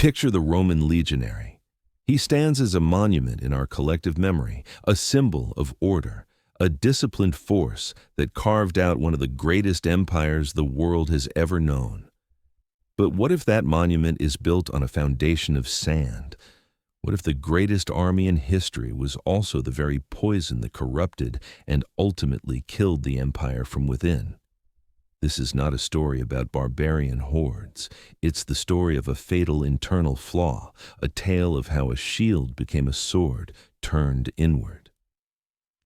Picture the Roman legionary. He stands as a monument in our collective memory, a symbol of order, a disciplined force that carved out one of the greatest empires the world has ever known. But what if that monument is built on a foundation of sand? What if the greatest army in history was also the very poison that corrupted and ultimately killed the empire from within? This is not a story about barbarian hordes. It's the story of a fatal internal flaw, a tale of how a shield became a sword turned inward.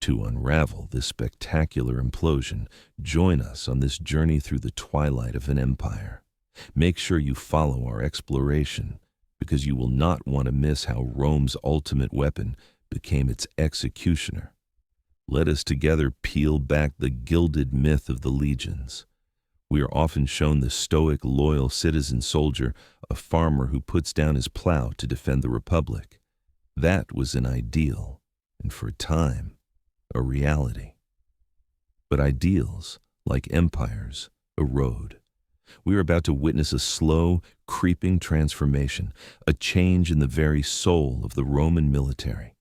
To unravel this spectacular implosion, join us on this journey through the twilight of an empire. Make sure you follow our exploration, because you will not want to miss how Rome's ultimate weapon became its executioner. Let us together peel back the gilded myth of the legions. We are often shown the stoic, loyal citizen soldier, a farmer who puts down his plow to defend the republic. That was an ideal, and for a time, a reality. But ideals, like empires, erode. We are about to witness a slow, creeping transformation, a change in the very soul of the Roman military.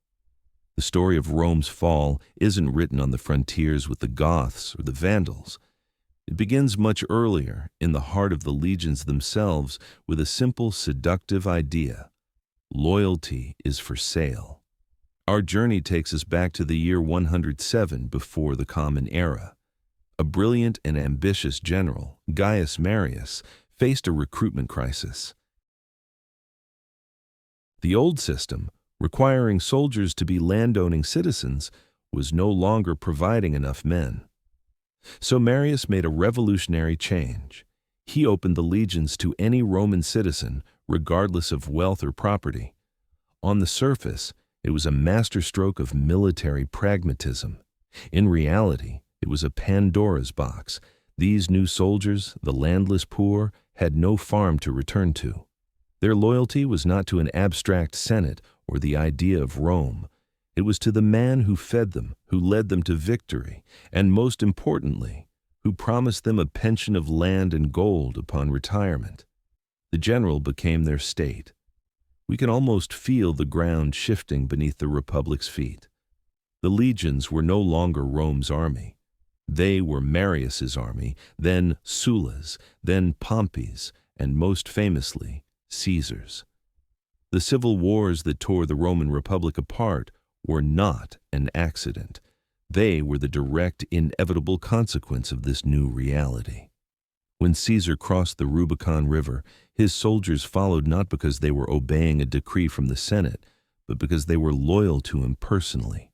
The story of Rome's fall isn't written on the frontiers with the Goths or the Vandals. It begins much earlier, in the heart of the legions themselves, with a simple, seductive idea. Loyalty is for sale. Our journey takes us back to the year 107 before the Common Era. A brilliant and ambitious general, Gaius Marius, faced a recruitment crisis. The old system, requiring soldiers to be landowning citizens, was no longer providing enough men. So Marius made a revolutionary change. He opened the legions to any Roman citizen, regardless of wealth or property. On the surface, it was a masterstroke of military pragmatism. In reality, it was a Pandora's box. These new soldiers, the landless poor, had no farm to return to. Their loyalty was not to an abstract senate or the idea of Rome. It was to the man who fed them, who led them to victory, and most importantly, who promised them a pension of land and gold upon retirement. The general became their state. We can almost feel the ground shifting beneath the Republic's feet. The legions were no longer Rome's army. They were Marius's army, then Sulla's, then Pompey's, and most famously, Caesar's. The civil wars that tore the Roman Republic apart were not an accident. They were the direct, inevitable consequence of this new reality. When Caesar crossed the Rubicon River, his soldiers followed not because they were obeying a decree from the Senate, but because they were loyal to him personally.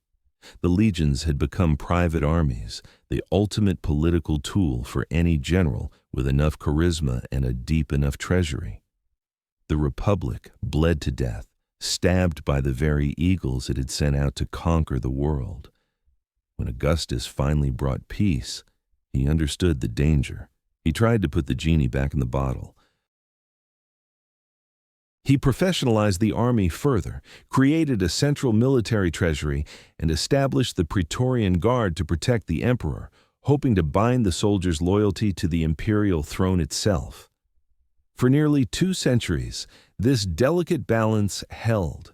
The legions had become private armies, the ultimate political tool for any general with enough charisma and a deep enough treasury. The Republic bled to death, stabbed by the very eagles it had sent out to conquer the world. When Augustus finally brought peace, he understood the danger. He tried to put the genie back in the bottle. He professionalized the army further, created a central military treasury, and established the Praetorian Guard to protect the emperor, hoping to bind the soldiers' loyalty to the imperial throne itself. For nearly 2 centuries, this delicate balance held.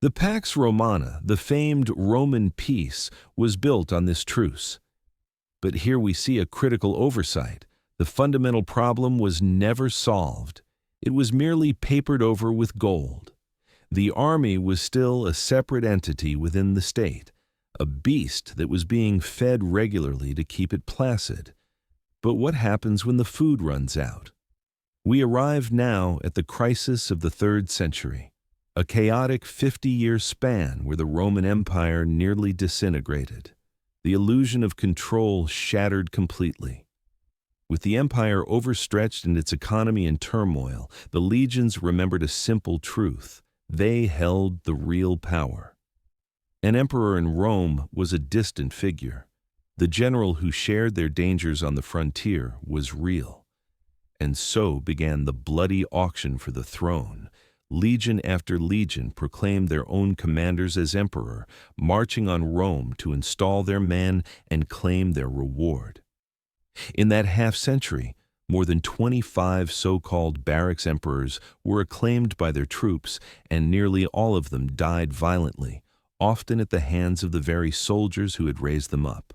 The Pax Romana, the famed Roman peace, was built on this truce. But here we see a critical oversight. The fundamental problem was never solved. It was merely papered over with gold. The army was still a separate entity within the state, a beast that was being fed regularly to keep it placid. But what happens when the food runs out? We arrive now at the crisis of the 3rd century, a chaotic 50-year span where the Roman Empire nearly disintegrated. The illusion of control shattered completely. With the empire overstretched and its economy in turmoil, the legions remembered a simple truth. They held the real power. An emperor in Rome was a distant figure. The general who shared their dangers on the frontier was real. And so began the bloody auction for the throne. Legion after legion proclaimed their own commanders as emperor, marching on Rome to install their man and claim their reward. In that half-century, More than 25 so-called Barracks Emperors were acclaimed by their troops, and nearly all of them died violently, often at the hands of the very soldiers who had raised them up.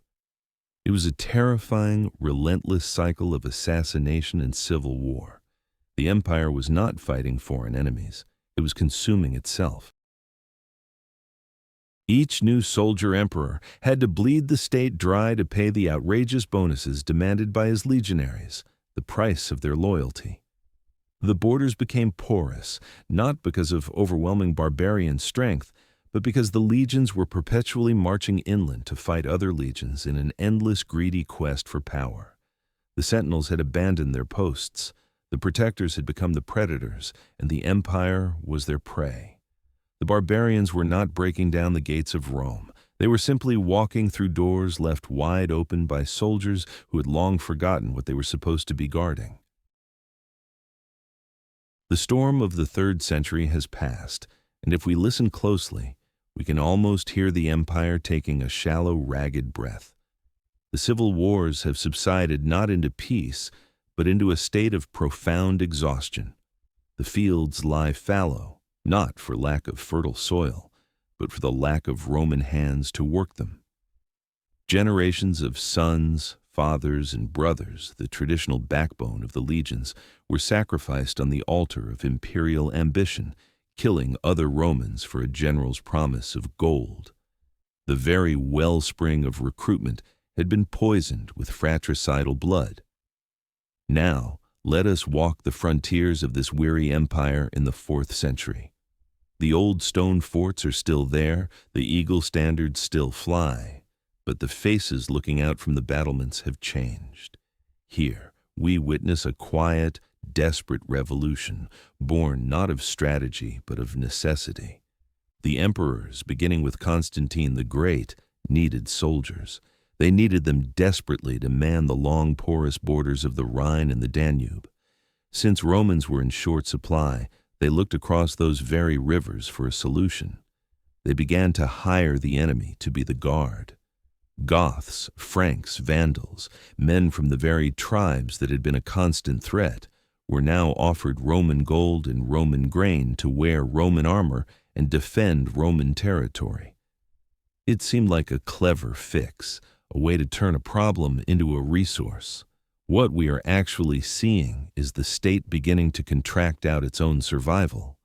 It was a terrifying, relentless cycle of assassination and civil war. The empire was not fighting foreign enemies. It was consuming itself. Each new soldier emperor had to bleed the state dry to pay the outrageous bonuses demanded by his legionaries, the price of their loyalty. The borders became porous, not because of overwhelming barbarian strength, but because the legions were perpetually marching inland to fight other legions in an endless greedy quest for power. The sentinels had abandoned their posts, the protectors had become the predators, and the empire was their prey. The barbarians were not breaking down the gates of Rome. They were simply walking through doors left wide open by soldiers who had long forgotten what they were supposed to be guarding. The storm of the 3rd century has passed, and if we listen closely, we can almost hear the empire taking a shallow, ragged breath. The civil wars have subsided not into peace, but into a state of profound exhaustion. The fields lie fallow, not for lack of fertile soil, but for the lack of Roman hands to work them. Generations of sons, fathers, and brothers, the traditional backbone of the legions, were sacrificed on the altar of imperial ambition, killing other Romans for a general's promise of gold. The very wellspring of recruitment had been poisoned with fratricidal blood. Now, let us walk the frontiers of this weary empire in the 4th century. The old stone forts are still there, the eagle standards still fly, but the faces looking out from the battlements have changed. Here, we witness a quiet, desperate revolution, born not of strategy but of necessity. The emperors, beginning with Constantine the Great, needed soldiers. They needed them desperately to man the long, porous borders of the Rhine and the Danube. Since Romans were in short supply, they looked across those very rivers for a solution. They began to hire the enemy to be the guard. Goths, Franks, Vandals, men from the very tribes that had been a constant threat, were now offered Roman gold and Roman grain to wear Roman armor and defend Roman territory. It seemed like a clever fix, a way to turn a problem into a resource. What we are actually seeing is the state beginning to contract out its own survival.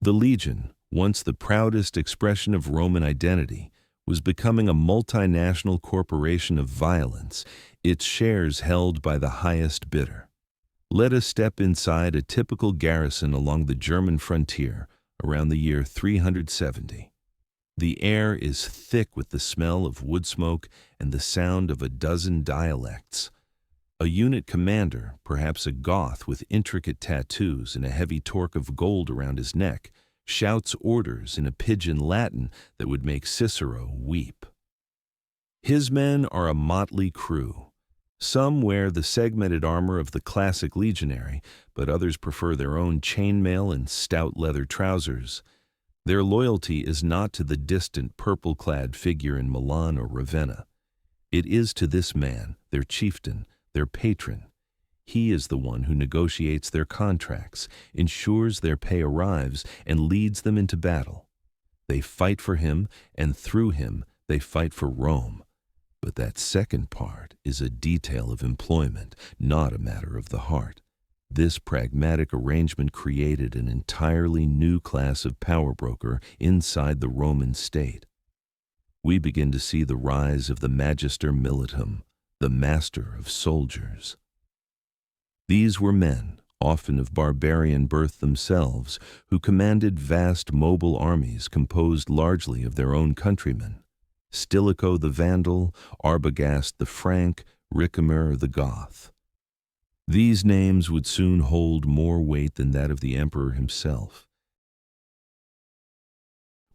The legion, once the proudest expression of Roman identity, was becoming a multinational corporation of violence, its shares held by the highest bidder. Let us step inside a typical garrison along the German frontier around the year 370. The air is thick with the smell of wood smoke and the sound of a dozen dialects. A unit commander, perhaps a Goth with intricate tattoos and a heavy torque of gold around his neck, shouts orders in a pidgin Latin that would make Cicero weep. His men are a motley crew. Some wear the segmented armor of the classic legionary, but others prefer their own chainmail and stout leather trousers. Their loyalty is not to the distant purple-clad figure in Milan or Ravenna. It is to this man, their chieftain, their patron. He is the one who negotiates their contracts, ensures their pay arrives, and leads them into battle. They fight for him, and through him they fight for Rome. But that second part is a detail of employment, not a matter of the heart. This pragmatic arrangement created an entirely new class of power broker inside the Roman state. We begin to see the rise of the magister militum, the master of soldiers. These were men, often of barbarian birth themselves, who commanded vast mobile armies composed largely of their own countrymen. Stilicho the Vandal, Arbogast the Frank, Ricimer the Goth. These names would soon hold more weight than that of the emperor himself.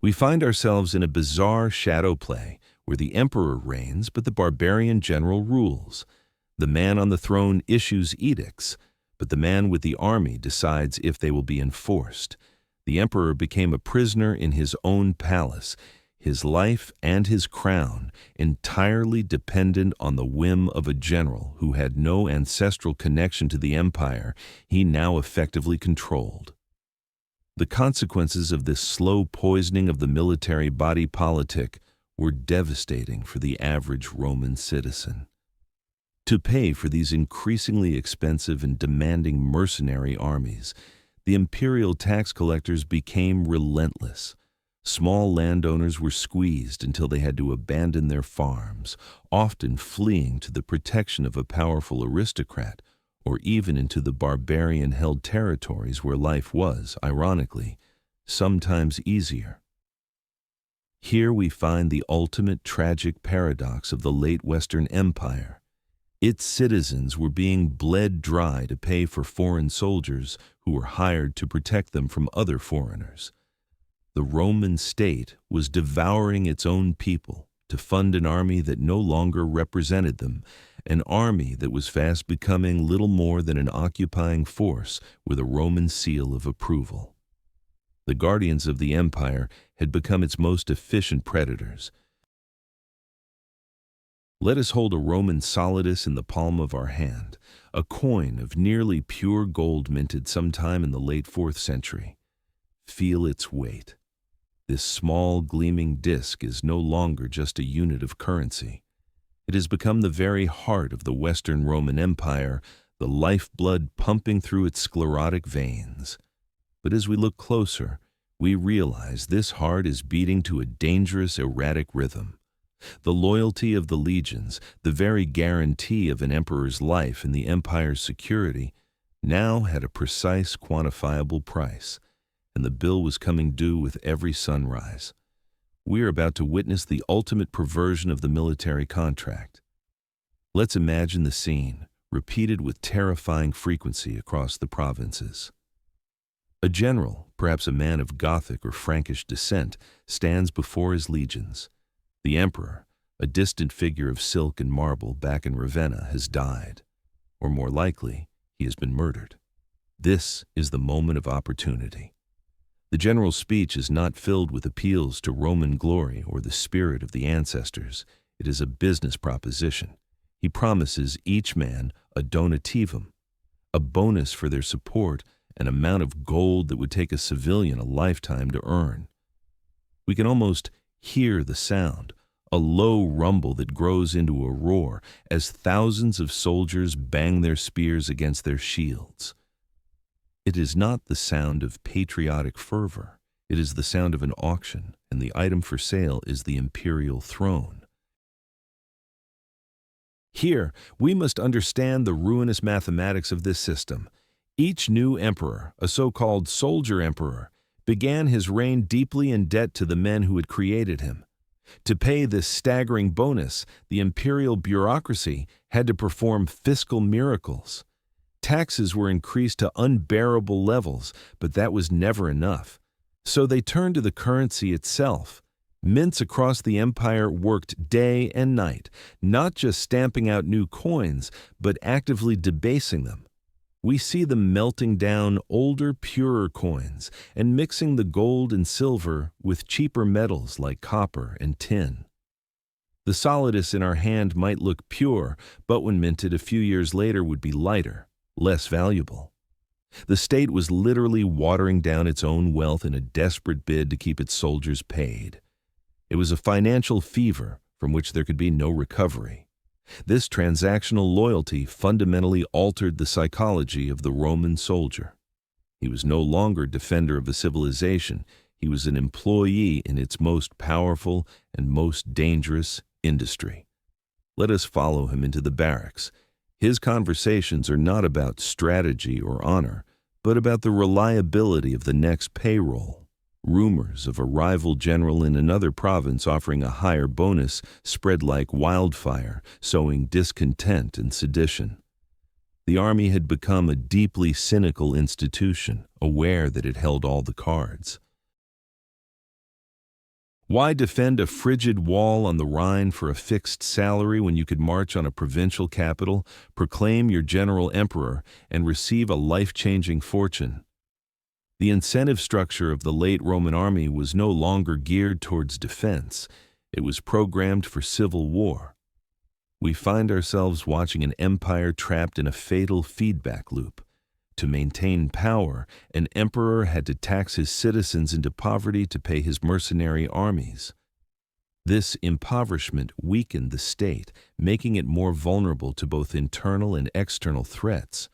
We find ourselves in a bizarre shadow play where the emperor reigns but the barbarian general rules. The man on the throne issues edicts, but the man with the army decides if they will be enforced. The emperor became a prisoner in his own palace. his life and his crown entirely dependent on the whim of a general who had no ancestral connection to the empire he now effectively controlled. The consequences of this slow poisoning of the military body politic were devastating for the average Roman citizen. To pay for these increasingly expensive and demanding mercenary armies, the imperial tax collectors became relentless. Small landowners were squeezed until they had to abandon their farms, often fleeing to the protection of a powerful aristocrat, or even into the barbarian-held territories where life was, ironically, sometimes easier. Here we find the ultimate tragic paradox of the late Western Empire. Its citizens were being bled dry to pay for foreign soldiers who were hired to protect them from other foreigners. The Roman state was devouring its own people to fund an army that no longer represented them, an army that was fast becoming little more than an occupying force with a Roman seal of approval. The guardians of the empire had become its most efficient predators. Let us hold a Roman solidus in the palm of our hand, a coin of nearly pure gold minted sometime in the late 4th century. Feel its weight. This small, gleaming disk is no longer just a unit of currency. It has become the very heart of the Western Roman Empire, the lifeblood pumping through its sclerotic veins. But as we look closer, we realize this heart is beating to a dangerous, erratic rhythm. The loyalty of the legions, the very guarantee of an emperor's life and the empire's security, now had a precise, quantifiable price, and the bill was coming due with every sunrise. We are about to witness the ultimate perversion of the military contract. Let's imagine the scene, repeated with terrifying frequency across the provinces. A general, perhaps a man of Gothic or Frankish descent, stands before his legions. The emperor, a distant figure of silk and marble back in Ravenna, has died. Or more likely, he has been murdered. This is the moment of opportunity. The general's speech is not filled with appeals to Roman glory or the spirit of the ancestors. It is a business proposition. He promises each man a donativum, a bonus for their support, an amount of gold that would take a civilian a lifetime to earn. We can almost hear the sound, a low rumble that grows into a roar as thousands of soldiers bang their spears against their shields. It is not the sound of patriotic fervor. It is the sound of an auction, and the item for sale is the imperial throne. Here, we must understand the ruinous mathematics of this system. Each new emperor, a so-called soldier emperor, began his reign deeply in debt to the men who had created him. To pay this staggering bonus, the imperial bureaucracy had to perform fiscal miracles. Taxes were increased to unbearable levels, but that was never enough. So they turned to the currency itself. Mints across the empire worked day and night, not just stamping out new coins, but actively debasing them. We see them melting down older, purer coins and mixing the gold and silver with cheaper metals like copper and tin. The solidus in our hand might look pure, but when minted a few years later would be lighter, less valuable. The state was literally watering down its own wealth in a desperate bid to keep its soldiers paid. It was a financial fever from which there could be no recovery. This transactional loyalty fundamentally altered the psychology of the Roman soldier. He was no longer a defender of a civilization. He was an employee in its most powerful and most dangerous industry. Let us follow him into the barracks. His conversations are not about strategy or honor, but about the reliability of the next payroll. Rumors of a rival general in another province offering a higher bonus spread like wildfire, sowing discontent and sedition. The army had become a deeply cynical institution, aware that it held all the cards. Why defend a frigid wall on the Rhine for a fixed salary when you could march on a provincial capital, proclaim your general emperor, and receive a life-changing fortune? The incentive structure of the late Roman army was no longer geared towards defense. It was programmed for civil war. We find ourselves watching an empire trapped in a fatal feedback loop. To maintain power, an emperor had to tax his citizens into poverty to pay his mercenary armies. This impoverishment weakened the state, making it more vulnerable to both internal and external threats.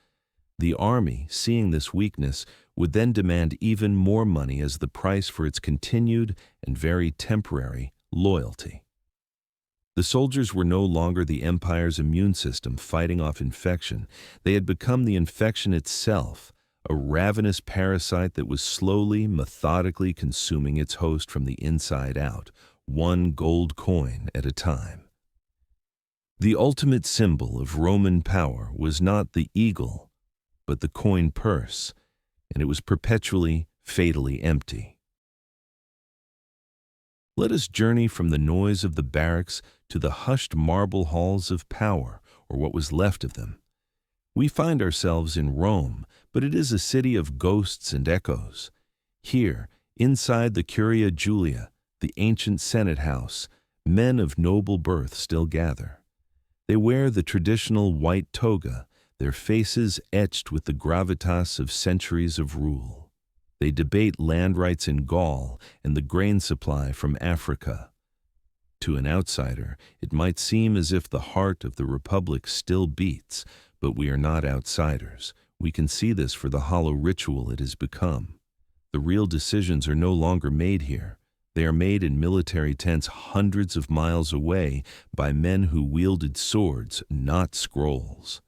The army, seeing this weakness, would then demand even more money as the price for its continued and very temporary loyalty. The soldiers were no longer the empire's immune system fighting off infection. They had become the infection itself, a ravenous parasite that was slowly, methodically consuming its host from the inside out, one gold coin at a time. The ultimate symbol of Roman power was not the eagle, but the coin purse, and it was perpetually, fatally empty. Let us journey from the noise of the barracks to the hushed marble halls of power, or what was left of them. We find ourselves in Rome, but it is a city of ghosts and echoes. Here, inside the Curia Julia, the ancient Senate house, men of noble birth still gather. They wear the traditional white toga, their faces etched with the gravitas of centuries of rule. They debate land rights in Gaul and the grain supply from Africa. To an outsider, it might seem as if the heart of the Republic still beats, but we are not outsiders. We can see this for the hollow ritual it has become. The real decisions are no longer made here. They are made in military tents hundreds of miles away by men who wielded swords, not scrolls.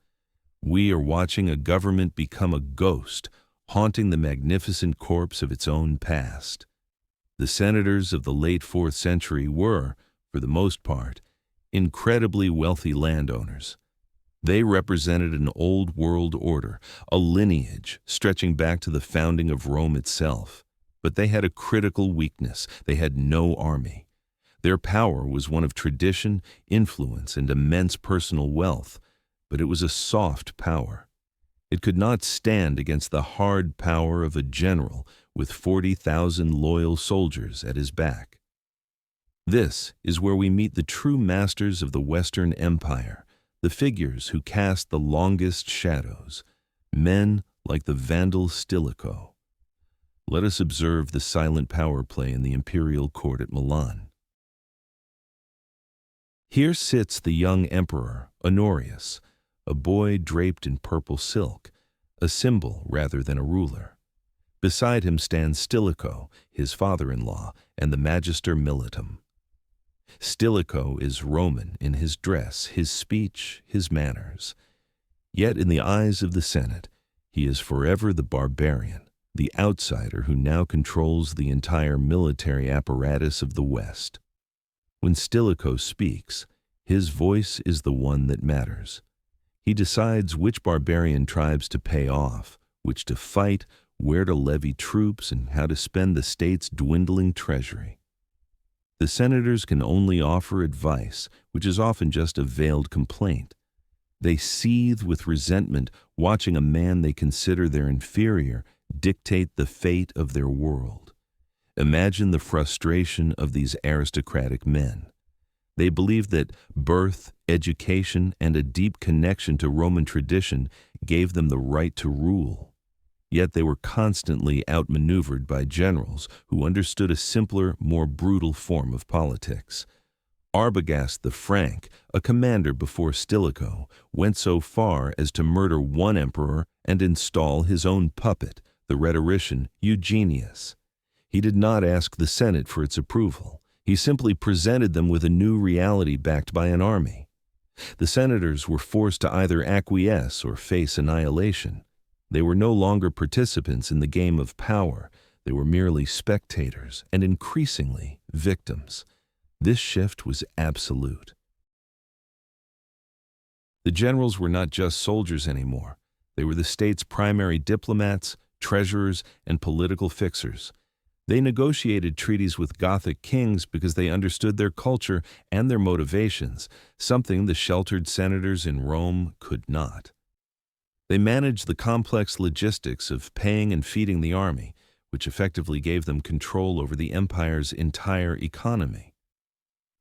We are watching a government become a ghost, haunting the magnificent corpse of its own past. The senators of the late 4th century were, for the most part, incredibly wealthy landowners. They represented an old world order, a lineage stretching back to the founding of Rome itself. But they had a critical weakness. They had no army. Their power was one of tradition, influence, and immense personal wealth, but it was a soft power. It could not stand against the hard power of a general with 40,000 loyal soldiers at his back. This is where we meet the true masters of the Western Empire, the figures who cast the longest shadows, men like the Vandal Stilicho. Let us observe the silent power play in the imperial court at Milan. Here sits the young emperor, Honorius, a boy draped in purple silk, a symbol rather than a ruler. Beside him stands Stilicho, his father-in-law, and the Magister Militum. Stilicho is Roman in his dress, his speech, his manners. Yet in the eyes of the Senate, he is forever the barbarian, the outsider who now controls the entire military apparatus of the West. When Stilicho speaks, his voice is the one that matters. He decides which barbarian tribes to pay off, which to fight, where to levy troops, and how to spend the state's dwindling treasury. The senators can only offer advice, which is often just a veiled complaint. They seethe with resentment, watching a man they consider their inferior dictate the fate of their world. Imagine the frustration of these aristocratic men. They believed that birth, education, and a deep connection to Roman tradition gave them the right to rule. Yet they were constantly outmaneuvered by generals who understood a simpler, more brutal form of politics. Arbogast the Frank, a commander before Stilicho, went so far as to murder one emperor and install his own puppet, the rhetorician Eugenius. He did not ask the Senate for its approval. He simply presented them with a new reality backed by an army. The senators were forced to either acquiesce or face annihilation. They were no longer participants in the game of power. They were merely spectators and increasingly victims. This shift was absolute. The generals were not just soldiers anymore. They were the state's primary diplomats, treasurers, and political fixers. They negotiated treaties with Gothic kings because they understood their culture and their motivations, something the sheltered senators in Rome could not. They managed the complex logistics of paying and feeding the army. which effectively gave them control over the empire's entire economy.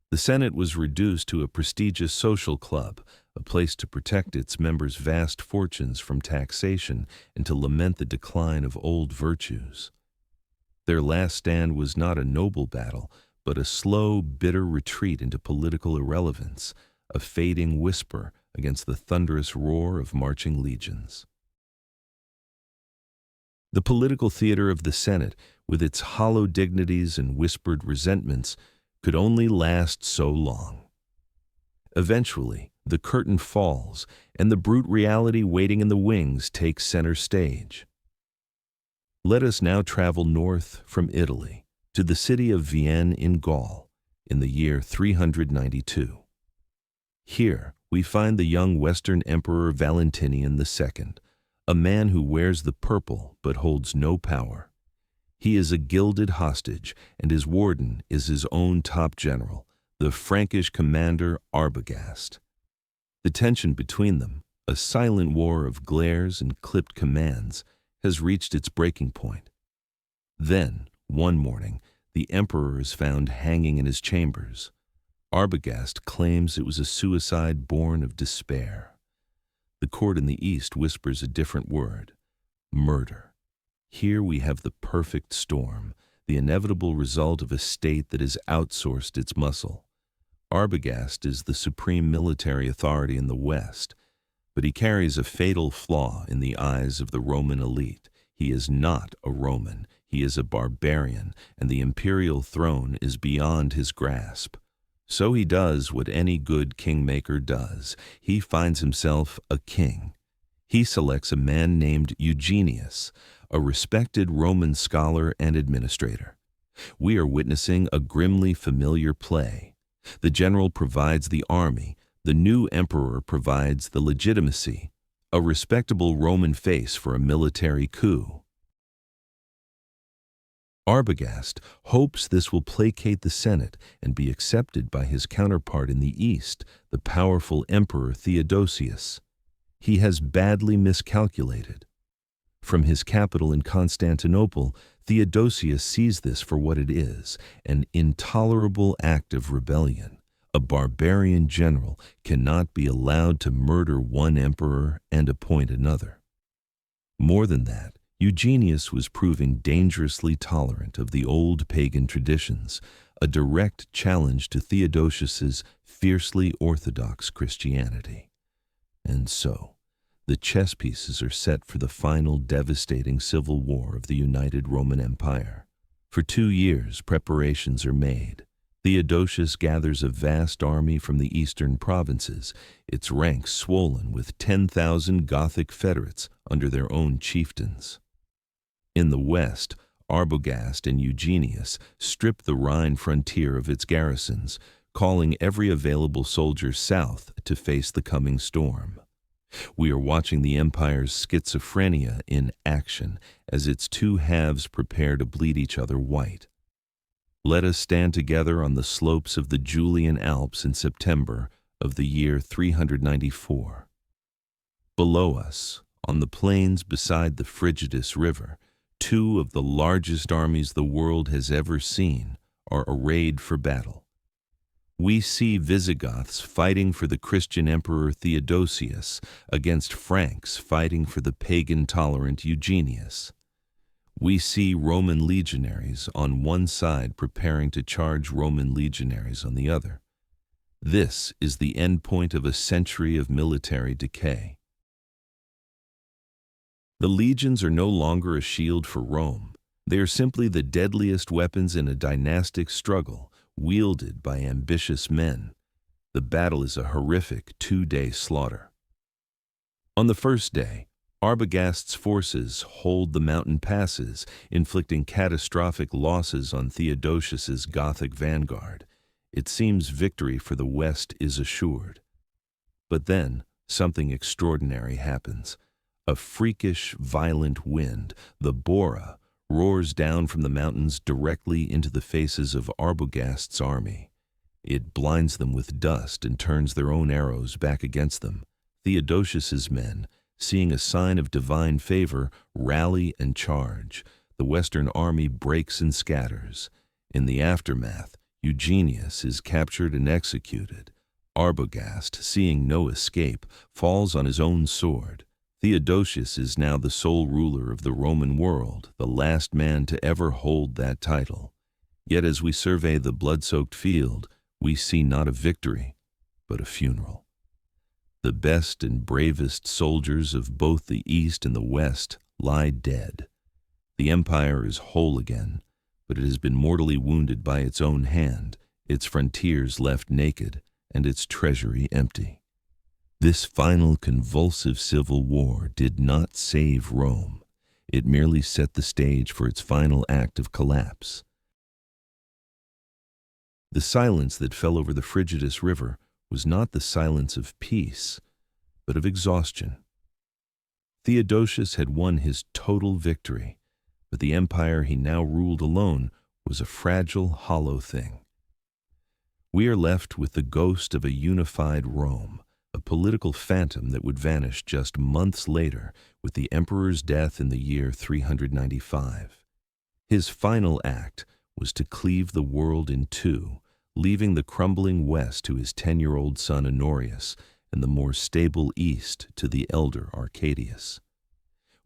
The Senate was reduced to a prestigious social club, a place to protect its members' vast fortunes from taxation and to lament the decline of old virtues. Their last stand was not a noble battle, but a slow, bitter retreat into political irrelevance, a fading whisper against the thunderous roar of marching legions. The political theater of the Senate, with its hollow dignities and whispered resentments, could only last so long. Eventually, the curtain falls, and the brute reality waiting in the wings takes center stage. Let us now travel north from Italy to the city of Vienne in Gaul in the year 392. Here we find the young Western Emperor Valentinian II, a man who wears the purple but holds no power. He is a gilded hostage, and his warden is his own top general, the Frankish commander Arbogast. The tension between them, a silent war of glares and clipped commands, has reached its breaking point. Then, one morning, the emperor is found hanging in his chambers. Arbogast claims it was a suicide born of despair. The court in the east whispers a different word: murder. Here we have the perfect storm, the inevitable result of a state that has outsourced its muscle. Arbogast is the supreme military authority in the West, but he carries a fatal flaw in the eyes of the Roman elite. He is not a Roman, he is a barbarian, and the imperial throne is beyond his grasp. So he does what any good kingmaker does. He finds himself a king. He selects a man named Eugenius, a respected Roman scholar and administrator. We are witnessing a grimly familiar play. The general provides the army, the new emperor provides the legitimacy, a respectable Roman face for a military coup. Arbogast hopes this will placate the Senate and be accepted by his counterpart in the East, the powerful Emperor Theodosius. He has badly miscalculated. From his capital in Constantinople, Theodosius sees this for what it is, an intolerable act of rebellion. A barbarian general cannot be allowed to murder one emperor and appoint another. More than that, Eugenius was proving dangerously tolerant of the old pagan traditions, a direct challenge to Theodosius's fiercely orthodox Christianity. And so, the chess pieces are set for the final devastating civil war of the United Roman Empire. For 2 years, preparations are made. Theodosius gathers a vast army from the eastern provinces, its ranks swollen with 10,000 Gothic federates under their own chieftains. In the west, Arbogast and Eugenius strip the Rhine frontier of its garrisons, calling every available soldier south to face the coming storm. We are watching the empire's schizophrenia in action as its two halves prepare to bleed each other white. Let us stand together on the slopes of the Julian Alps in September of the year 394. Below us, on the plains beside the Frigidus River, 2 of the largest armies the world has ever seen are arrayed for battle. We see Visigoths fighting for the Christian Emperor Theodosius against Franks fighting for the pagan-tolerant Eugenius. We see Roman legionaries on one side preparing to charge Roman legionaries on the other. This is the endpoint of a century of military decay. The legions are no longer a shield for Rome. They are simply the deadliest weapons in a dynastic struggle, wielded by ambitious men. The battle is a horrific 2-day slaughter. On the first day, Arbogast's forces hold the mountain passes, inflicting catastrophic losses on Theodosius's Gothic vanguard. It seems victory for the West is assured. But then, something extraordinary happens. A freakish, violent wind, the Bora, roars down from the mountains directly into the faces of Arbogast's army. It blinds them with dust and turns their own arrows back against them. Theodosius's men, seeing a sign of divine favor, rally and charge. The the Western army breaks and scatters. In the aftermath, Eugenius is captured and executed. Arbogast, seeing no escape, falls on his own sword. Theodosius is now the sole ruler of the Roman world, the last man to ever hold that title. Yet as we survey the blood-soaked field, we see not a victory, but a funeral. The best and bravest soldiers of both the East and the West lie dead. The empire is whole again, but it has been mortally wounded by its own hand, its frontiers left naked, and its treasury empty. This final convulsive civil war did not save Rome. It merely set the stage for its final act of collapse. The silence that fell over the Frigidus River was not the silence of peace, but of exhaustion. Theodosius had won his total victory, but the empire he now ruled alone was a fragile, hollow thing. We are left with the ghost of a unified Rome, a political phantom that would vanish just months later with the emperor's death in the year 395. His final act was to cleave the world in two, leaving the crumbling west to his 10-year-old son Honorius and the more stable east to the elder Arcadius.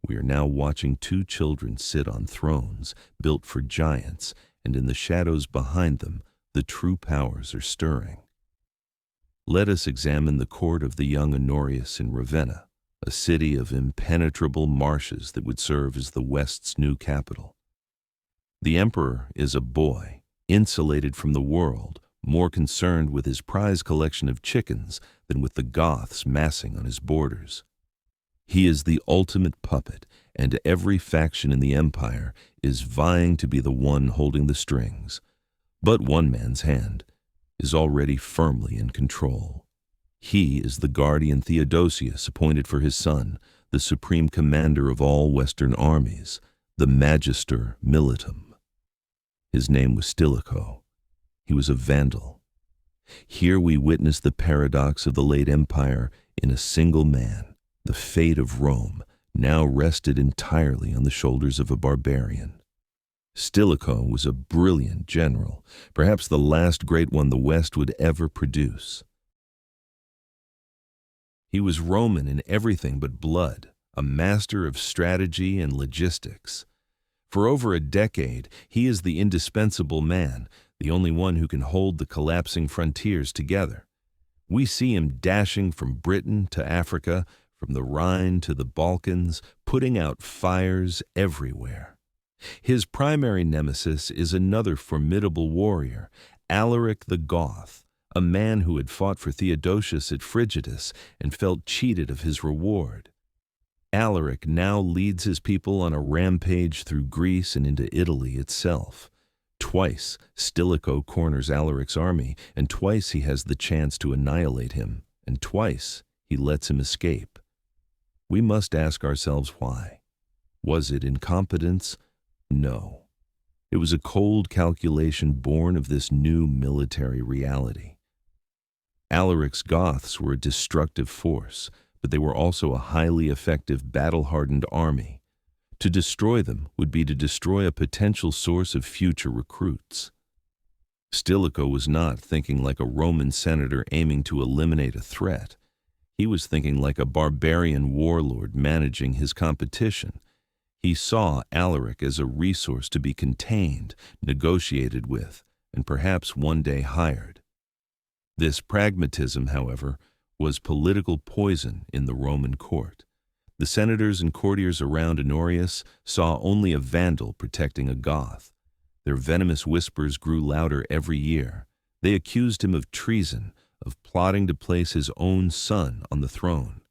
We are now watching two children sit on thrones built for giants, and in the shadows behind them, the true powers are stirring. Let us examine the court of the young Honorius in Ravenna, a city of impenetrable marshes that would serve as the West's new capital. The emperor is a boy, insulated from the world, more concerned with his prize collection of chickens than with the Goths massing on his borders. He is the ultimate puppet, and every faction in the empire is vying to be the one holding the strings. But one man's hand is already firmly in control. He is the guardian Theodosius appointed for his son, the supreme commander of all Western armies, the Magister Militum. His name was Stilicho. He was a Vandal. Here we witness the paradox of the late empire in a single man. The fate of Rome now rested entirely on the shoulders of a barbarian. Stilicho was a brilliant general, perhaps the last great one the West would ever produce. He was Roman in everything but blood, a master of strategy and logistics. For over a decade, he is the indispensable man, the only one who can hold the collapsing frontiers together. We see him dashing from Britain to Africa, from the Rhine to the Balkans, putting out fires everywhere. His primary nemesis is another formidable warrior, Alaric the Goth, a man who had fought for Theodosius at Frigidus and felt cheated of his reward. Alaric now leads his people on a rampage through Greece and into Italy itself. Twice, Stilicho corners Alaric's army, and twice he has the chance to annihilate him, and twice he lets him escape. We must ask ourselves why. Was it incompetence? No. It was a cold calculation born of this new military reality. Alaric's Goths were a destructive force, but they were also a highly effective, battle-hardened army. To destroy them would be to destroy a potential source of future recruits. Stilicho was not thinking like a Roman senator aiming to eliminate a threat. He was thinking like a barbarian warlord managing his competition. He saw Alaric as a resource to be contained, negotiated with, and perhaps one day hired. This pragmatism, however, was political poison in the Roman court. The senators and courtiers around Honorius saw only a Vandal protecting a Goth. Their venomous whispers grew louder every year. They accused him of treason, of plotting to place his own son on the throne.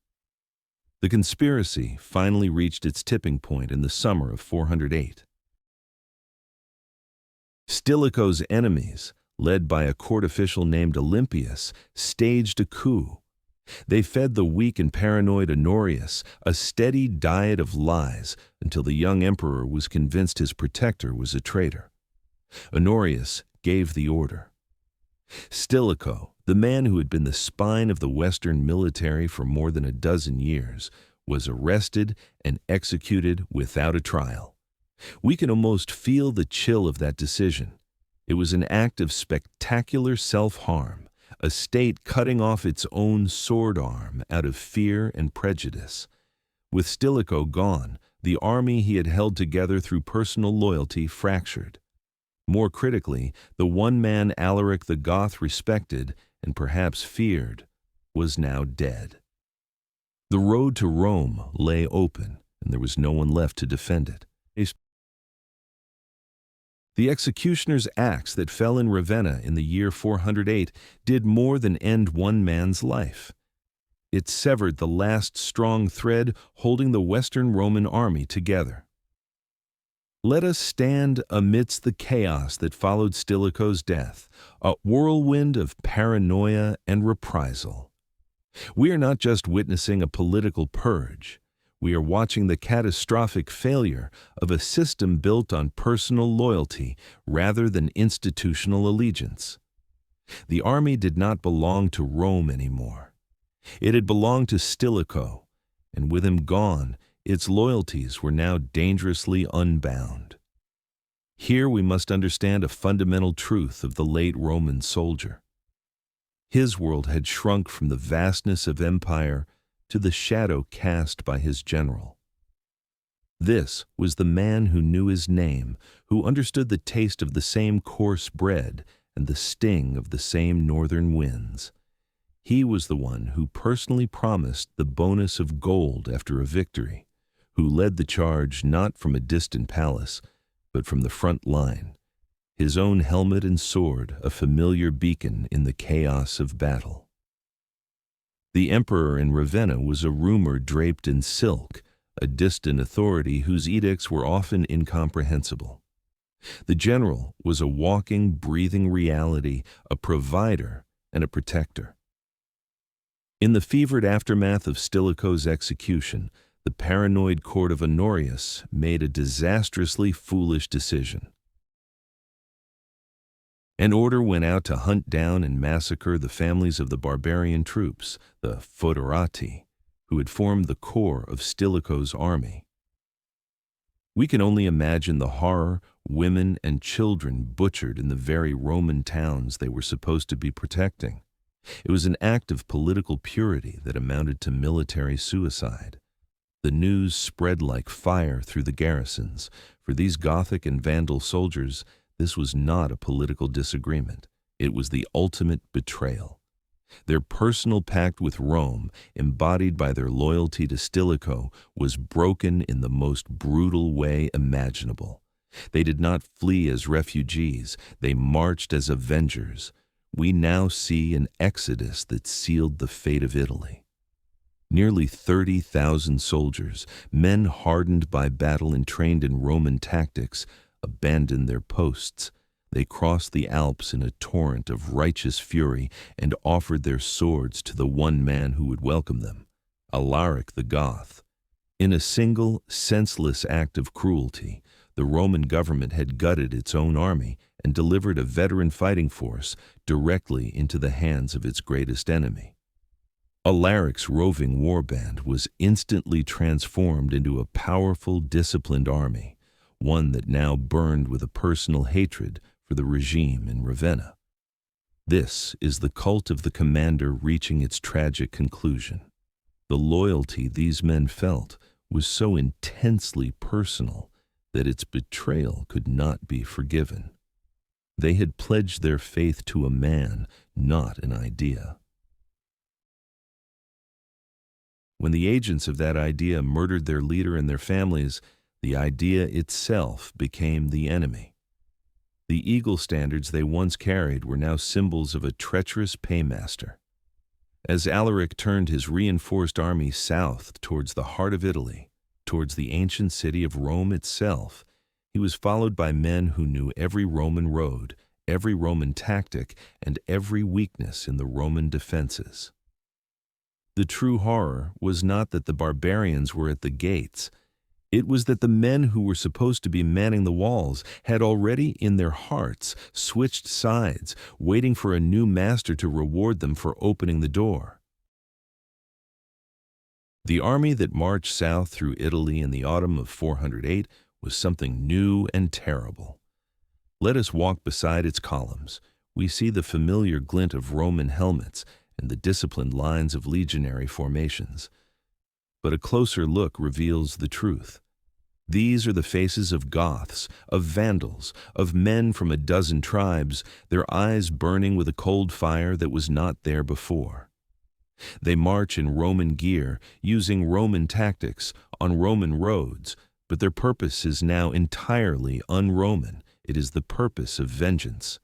The conspiracy finally reached its tipping point in the summer of 408. Stilicho's enemies, led by a court official named Olympius, staged a coup. They fed the weak and paranoid Honorius a steady diet of lies until the young emperor was convinced his protector was a traitor. Honorius gave the order. Stilicho, the man who had been the spine of the Western military for more than a dozen years, was arrested and executed without a trial. We can almost feel the chill of that decision. It was an act of spectacular self-harm, a state cutting off its own sword arm out of fear and prejudice. With Stilicho gone, the army he had held together through personal loyalty fractured. More critically, the one man Alaric the Goth respected, and perhaps feared, was now dead. The road to Rome lay open, and there was no one left to defend it. The executioner's axe that fell in Ravenna in the year 408 did more than end one man's life. It severed the last strong thread holding the Western Roman army together. Let us stand amidst the chaos that followed Stilicho's death, a whirlwind of paranoia and reprisal. We are not just witnessing a political purge. We are watching the catastrophic failure of a system built on personal loyalty rather than institutional allegiance. The army did not belong to Rome anymore. It had belonged to Stilicho, and with him gone, its loyalties were now dangerously unbound. Here we must understand a fundamental truth of the late Roman soldier. His world had shrunk from the vastness of empire to the shadow cast by his general. This was the man who knew his name, who understood the taste of the same coarse bread and the sting of the same northern winds. He was the one who personally promised the bonus of gold after a victory, who led the charge not from a distant palace, but from the front line, his own helmet and sword a familiar beacon in the chaos of battle. The emperor in Ravenna was a rumor draped in silk, a distant authority whose edicts were often incomprehensible. The general was a walking, breathing reality, a provider and a protector. In the fevered aftermath of Stilicho's execution, the paranoid court of Honorius made a disastrously foolish decision. An order went out to hunt down and massacre the families of the barbarian troops, the foederati, who had formed the core of Stilicho's army. We can only imagine the horror, women and children butchered in the very Roman towns they were supposed to be protecting. It was an act of political purity that amounted to military suicide. The news spread like fire through the garrisons. For these Gothic and Vandal soldiers, this was not a political disagreement. It was the ultimate betrayal. Their personal pact with Rome, embodied by their loyalty to Stilicho, was broken in the most brutal way imaginable. They did not flee as refugees. They marched as avengers. We now see an exodus that sealed the fate of Italy. Nearly 30,000 soldiers, men hardened by battle and trained in Roman tactics, abandoned their posts. They crossed the Alps in a torrent of righteous fury and offered their swords to the one man who would welcome them, Alaric the Goth. In a single, senseless act of cruelty, the Roman government had gutted its own army and delivered a veteran fighting force directly into the hands of its greatest enemy. Alaric's roving warband was instantly transformed into a powerful, disciplined army, one that now burned with a personal hatred for the regime in Ravenna. This is the cult of the commander reaching its tragic conclusion. The loyalty these men felt was so intensely personal that its betrayal could not be forgiven. They had pledged their faith to a man, not an idea. When the agents of that idea murdered their leader and their families, the idea itself became the enemy. The eagle standards they once carried were now symbols of a treacherous paymaster. As Alaric turned his reinforced army south towards the heart of Italy, towards the ancient city of Rome itself, he was followed by men who knew every Roman road, every Roman tactic, and every weakness in the Roman defenses. The true horror was not that the barbarians were at the gates. It was that the men who were supposed to be manning the walls had already in their hearts switched sides, waiting for a new master to reward them for opening the door. The army that marched south through Italy in the autumn of 408 was something new and terrible. Let us walk beside its columns. We see the familiar glint of Roman helmets and the disciplined lines of legionary formations. But a closer look reveals the truth. These are the faces of Goths, of Vandals, of men from a dozen tribes, their eyes burning with a cold fire that was not there before. They march in Roman gear, using Roman tactics, on Roman roads, but their purpose is now entirely un-Roman. It is the purpose of vengeance.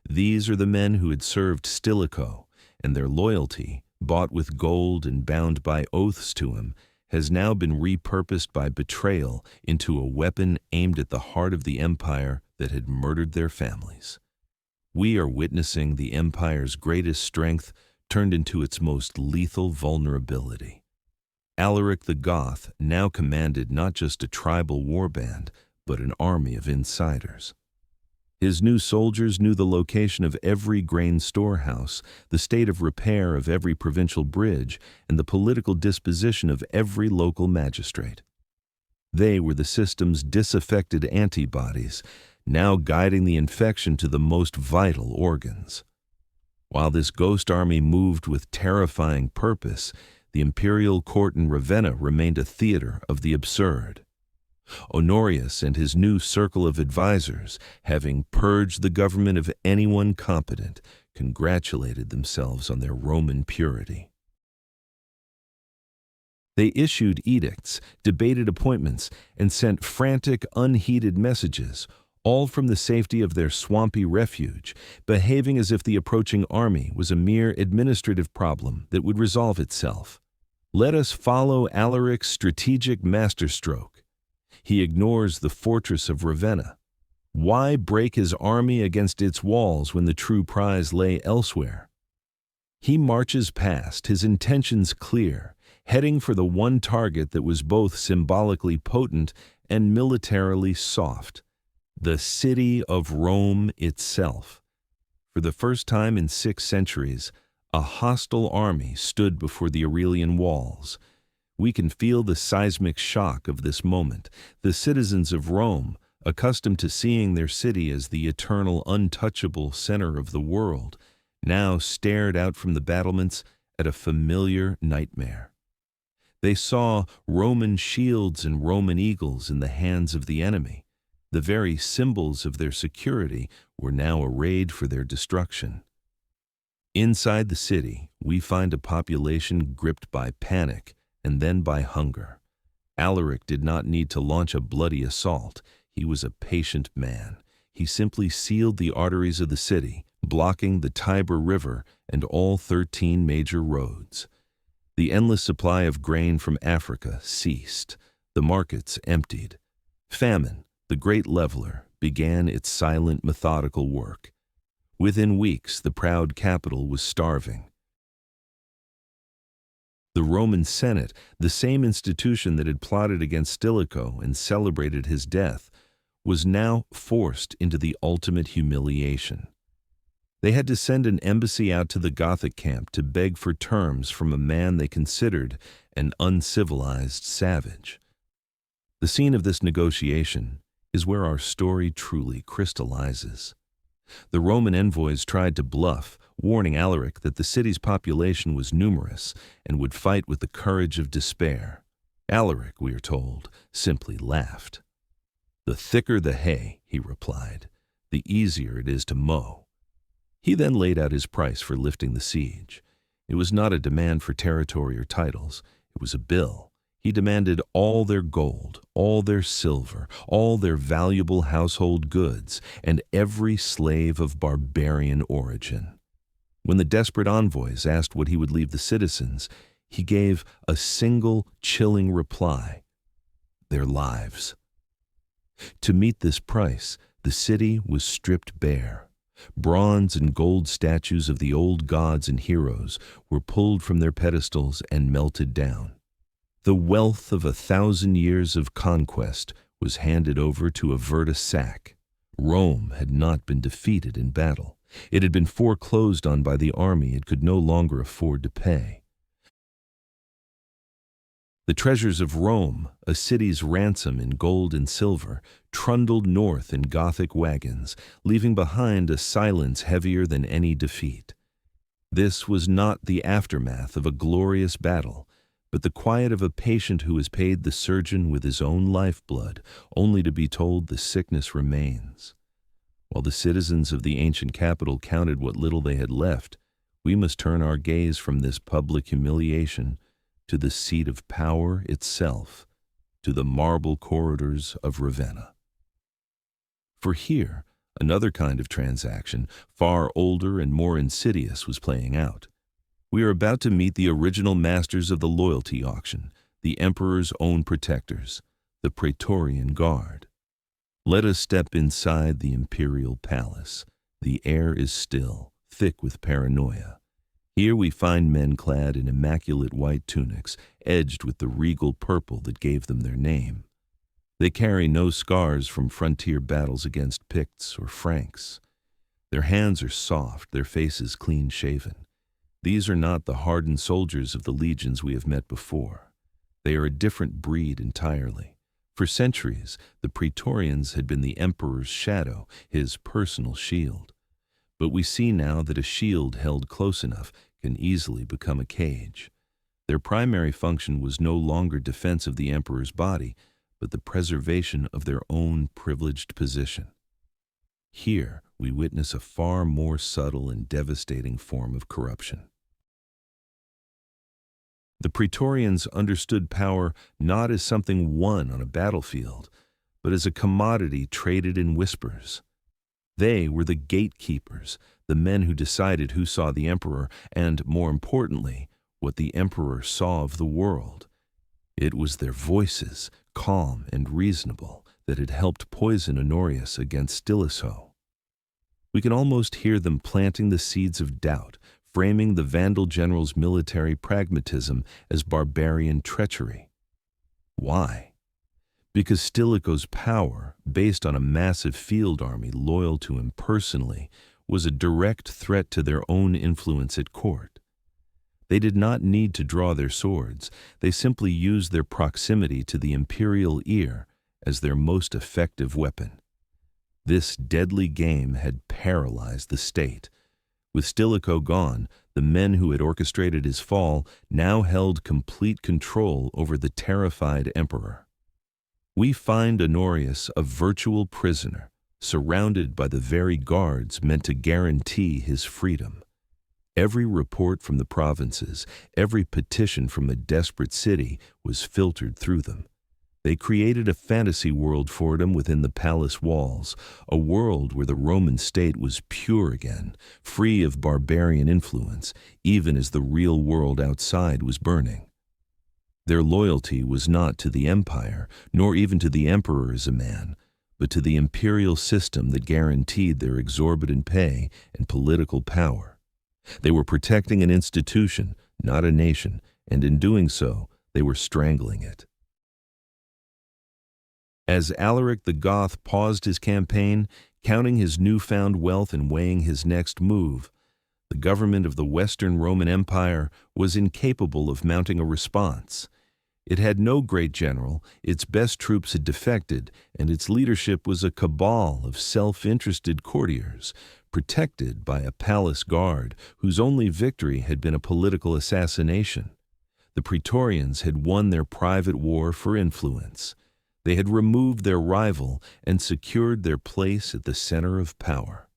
These are the men who had served Stilicho, and their loyalty, bought with gold and bound by oaths to him, has now been repurposed by betrayal into a weapon aimed at the heart of the empire that had murdered their families. We are witnessing the empire's greatest strength turned into its most lethal vulnerability. Alaric the Goth now commanded not just a tribal warband, but an army of insiders. His new soldiers knew the location of every grain storehouse, the state of repair of every provincial bridge, and the political disposition of every local magistrate. They were the system's disaffected antibodies, now guiding the infection to the most vital organs. While this ghost army moved with terrifying purpose, the imperial court in Ravenna remained a theater of the absurd. Honorius and his new circle of advisors, having purged the government of anyone competent, congratulated themselves on their Roman purity. They issued edicts, debated appointments, and sent frantic, unheeded messages, all from the safety of their swampy refuge, behaving as if the approaching army was a mere administrative problem that would resolve itself. Let us follow Alaric's strategic masterstroke. He ignores the fortress of Ravenna. Why break his army against its walls when the true prize lay elsewhere? He marches past, his intentions clear, heading for the one target that was both symbolically potent and militarily soft: the city of Rome itself. For the first time in 6 centuries, a hostile army stood before the Aurelian walls. We can feel the seismic shock of this moment. The citizens of Rome, accustomed to seeing their city as the eternal, untouchable center of the world, now stared out from the battlements at a familiar nightmare. They saw Roman shields and Roman eagles in the hands of the enemy. The very symbols of their security were now arrayed for their destruction. Inside the city, we find a population gripped by panic and then by hunger. Alaric did not need to launch a bloody assault. He was a patient man. He simply sealed the arteries of the city, blocking the Tiber River and all 13 major roads. The endless supply of grain from Africa ceased. The markets emptied. Famine, the great leveler, began its silent, methodical work. Within weeks, the proud capital was starving. The Roman Senate, the same institution that had plotted against Stilicho and celebrated his death, was now forced into the ultimate humiliation. They had to send an embassy out to the Gothic camp to beg for terms from a man they considered an uncivilized savage. The scene of this negotiation is where our story truly crystallizes. The Roman envoys tried to bluff, warning Alaric that the city's population was numerous and would fight with the courage of despair. Alaric, we are told, simply laughed. "The thicker the hay," he replied, "the easier it is to mow." He then laid out his price for lifting the siege. It was not a demand for territory or titles. It was a bill. He demanded all their gold, all their silver, all their valuable household goods, and every slave of barbarian origin. When the desperate envoys asked what he would leave the citizens, he gave a single chilling reply: their lives. To meet this price, the city was stripped bare. Bronze and gold statues of the old gods and heroes were pulled from their pedestals and melted down. The wealth of 1,000 years of conquest was handed over to avert a sack. Rome had not been defeated in battle. It had been foreclosed on by the army it could no longer afford to pay. The treasures of Rome, a city's ransom in gold and silver, trundled north in Gothic wagons, leaving behind a silence heavier than any defeat. This was not the aftermath of a glorious battle, but the quiet of a patient who has paid the surgeon with his own lifeblood, only to be told the sickness remains. While the citizens of the ancient capital counted what little they had left, we must turn our gaze from this public humiliation to the seat of power itself, to the marble corridors of Ravenna. For here, another kind of transaction, far older and more insidious, was playing out. We are about to meet the original masters of the loyalty auction, the emperor's own protectors, the Praetorian Guard. Let us step inside the imperial palace. The air is still, thick with paranoia. Here we find men clad in immaculate white tunics, edged with the regal purple that gave them their name. They carry no scars from frontier battles against Picts or Franks. Their hands are soft, their faces clean-shaven. These are not the hardened soldiers of the legions we have met before. They are a different breed entirely. For centuries, the Praetorians had been the emperor's shadow, his personal shield. But we see now that a shield held close enough can easily become a cage. Their primary function was no longer defense of the emperor's body, but the preservation of their own privileged position. Here we witness a far more subtle and devastating form of corruption. The Praetorians understood power not as something won on a battlefield, but as a commodity traded in whispers. They were the gatekeepers, the men who decided who saw the emperor and, more importantly, what the emperor saw of the world. It was their voices, calm and reasonable, that had helped poison Honorius against Stilicho. We can almost hear them planting the seeds of doubt, framing the Vandal general's military pragmatism as barbarian treachery. Why? Because Stilicho's power, based on a massive field army loyal to him personally, was a direct threat to their own influence at court. They did not need to draw their swords. They simply used their proximity to the imperial ear as their most effective weapon. This deadly game had paralyzed the state. With Stilicho gone, the men who had orchestrated his fall now held complete control over the terrified emperor. We find Honorius a virtual prisoner, surrounded by the very guards meant to guarantee his freedom. Every report from the provinces, every petition from a desperate city was filtered through them. They created a fantasy world for him within the palace walls, a world where the Roman state was pure again, free of barbarian influence, even as the real world outside was burning. Their loyalty was not to the empire, nor even to the emperor as a man, but to the imperial system that guaranteed their exorbitant pay and political power. They were protecting an institution, not a nation, and in doing so, they were strangling it. As Alaric the Goth paused his campaign, counting his newfound wealth and weighing his next move, the government of the Western Roman Empire was incapable of mounting a response. It had no great general, its best troops had defected, and its leadership was a cabal of self-interested courtiers, protected by a palace guard whose only victory had been a political assassination. The Praetorians had won their private war for influence. They had removed their rival and secured their place at the center of power.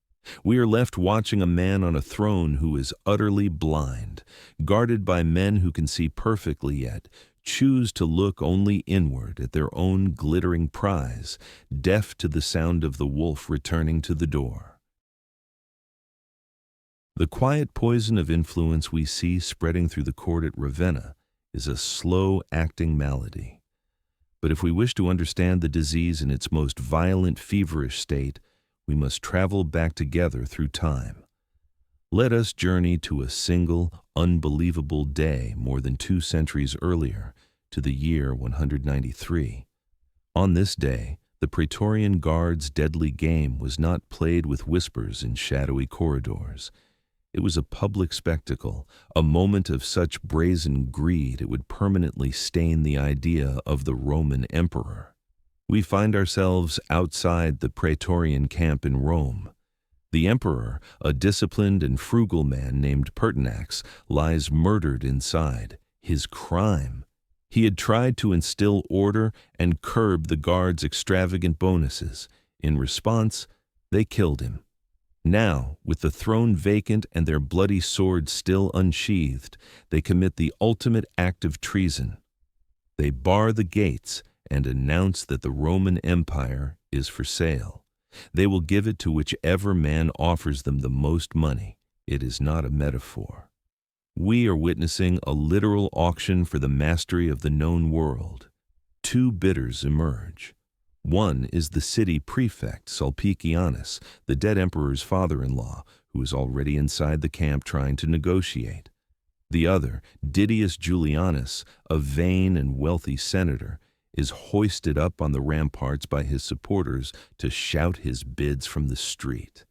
We are left watching a man on a throne who is utterly blind, guarded by men who can see perfectly yet choose to look only inward at their own glittering prize, deaf to the sound of the wolf returning to the door. The quiet poison of influence we see spreading through the court at Ravenna is a slow-acting malady. But if we wish to understand the disease in its most violent, feverish state, we must travel back together through time. Let us journey to a single, unbelievable day more than 2 centuries earlier, to the year 193. On this day, the Praetorian Guard's deadly game was not played with whispers in shadowy corridors. It was a public spectacle, a moment of such brazen greed it would permanently stain the idea of the Roman emperor. We find ourselves outside the Praetorian camp in Rome. The emperor, a disciplined and frugal man named Pertinax, lies murdered inside. His crime: he had tried to instill order and curb the guards' extravagant bonuses. In response, they killed him. Now, with the throne vacant and their bloody swords still unsheathed, they commit the ultimate act of treason. They bar the gates and announce that the Roman Empire is for sale. They will give it to whichever man offers them the most money. It is not a metaphor. We are witnessing a literal auction for the mastery of the known world. Two bidders emerge. One is the city prefect, Sulpicianus, the dead emperor's father-in-law, who is already inside the camp trying to negotiate. The other, Didius Julianus, a vain and wealthy senator, is hoisted up on the ramparts by his supporters to shout his bids from the street.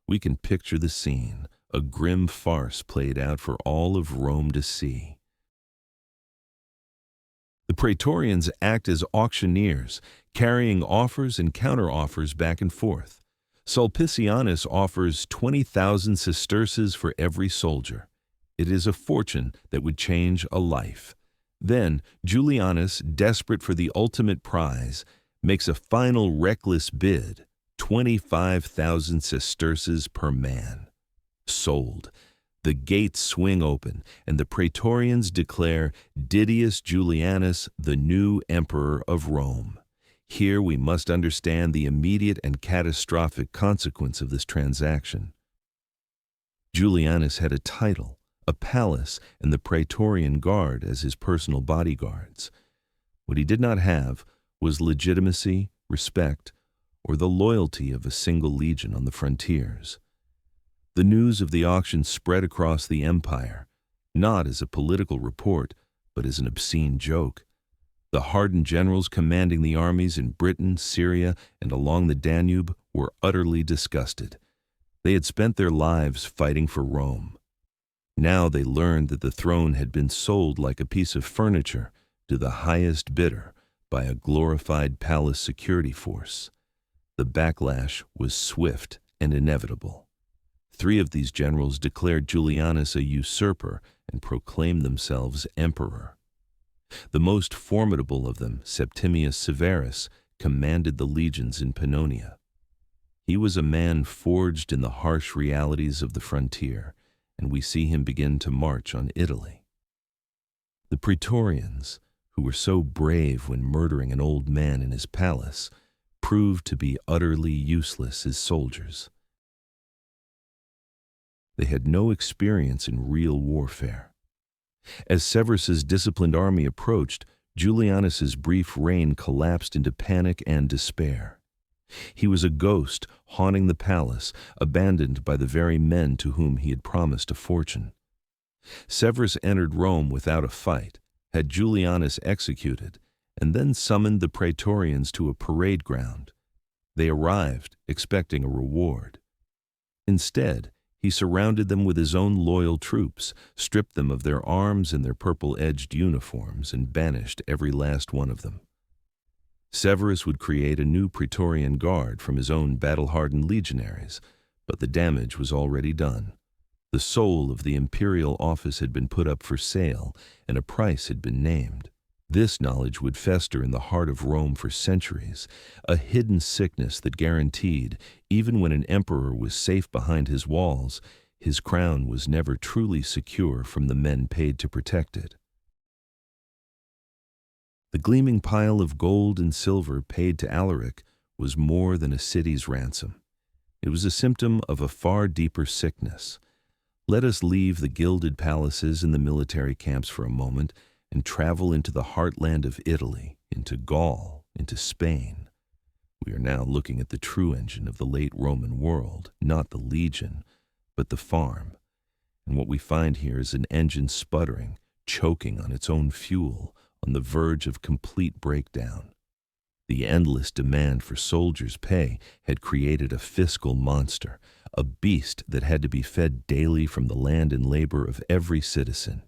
We can picture the scene, a grim farce played out for all of Rome to see. The Praetorians act as auctioneers, carrying offers and counter-offers back and forth. Sulpicianus offers 20,000 sesterces for every soldier. It is a fortune that would change a life. Then Julianus, desperate for the ultimate prize, makes a final reckless bid, 25,000 sesterces per man. Sold. The gates swing open, and the Praetorians declare Didius Julianus the new emperor of Rome. Here we must understand the immediate and catastrophic consequence of this transaction. Julianus had a title, a palace, and the Praetorian Guard as his personal bodyguards. What he did not have was legitimacy, respect, or the loyalty of a single legion on the frontiers. The news of the auction spread across the empire, not as a political report, but as an obscene joke. The hardened generals commanding the armies in Britain, Syria, and along the Danube were utterly disgusted. They had spent their lives fighting for Rome. Now they learned that the throne had been sold like a piece of furniture to the highest bidder by a glorified palace security force. The backlash was swift and inevitable. 3 of these generals declared Julianus a usurper and proclaimed themselves emperor. The most formidable of them, Septimius Severus, commanded the legions in Pannonia. He was a man forged in the harsh realities of the frontier, and we see him begin to march on Italy. The Praetorians, who were so brave when murdering an old man in his palace, proved to be utterly useless as soldiers. They had no experience in real warfare. As Severus's disciplined army approached, Julianus's brief reign collapsed into panic and despair. He was a ghost haunting the palace, abandoned by the very men to whom he had promised a fortune. Severus entered Rome without a fight, had Julianus executed, and then summoned the Praetorians to a parade ground. They arrived, expecting a reward. Instead, he surrounded them with his own loyal troops, stripped them of their arms and their purple-edged uniforms, and banished every last one of them. Severus would create a new Praetorian Guard from his own battle-hardened legionaries, but the damage was already done. The soul of the imperial office had been put up for sale, and a price had been named. This knowledge would fester in the heart of Rome for centuries, a hidden sickness that guaranteed, even when an emperor was safe behind his walls, his crown was never truly secure from the men paid to protect it. The gleaming pile of gold and silver paid to Alaric was more than a city's ransom. It was a symptom of a far deeper sickness. Let us leave the gilded palaces and the military camps for a moment and travel into the heartland of Italy, into Gaul, into Spain. We are now looking at the true engine of the late Roman world, not the legion, but the farm. And what we find here is an engine sputtering, choking on its own fuel, on the verge of complete breakdown. The endless demand for soldiers' pay had created a fiscal monster, a beast that had to be fed daily from the land and labor of every citizen.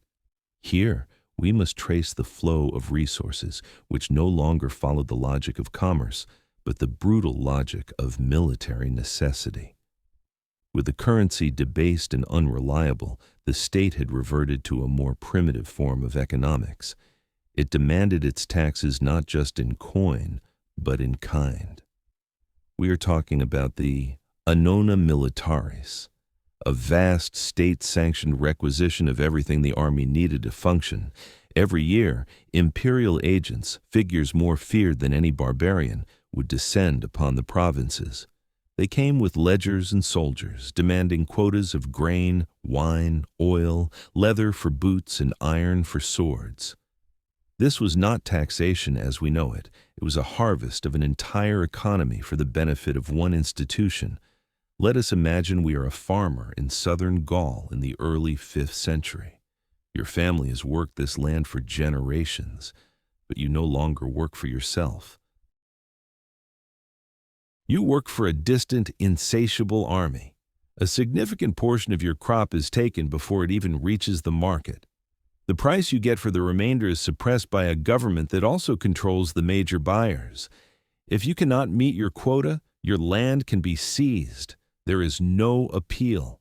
Here, we must trace the flow of resources, which no longer followed the logic of commerce, but the brutal logic of military necessity. With the currency debased and unreliable, the state had reverted to a more primitive form of economics. It demanded its taxes not just in coin, but in kind. We are talking about the annona militaris, a vast state-sanctioned requisition of everything the army needed to function. Every year, imperial agents, figures more feared than any barbarian, would descend upon the provinces. They came with ledgers and soldiers, demanding quotas of grain, wine, oil, leather for boots, and iron for swords. This was not taxation as we know it. It was a harvest of an entire economy for the benefit of one institution. Let us imagine we are a farmer in southern Gaul in the early 5th century. Your family has worked this land for generations, but you no longer work for yourself. You work for a distant, insatiable army. A significant portion of your crop is taken before it even reaches the market. The price you get for the remainder is suppressed by a government that also controls the major buyers. If you cannot meet your quota, your land can be seized. There is no appeal.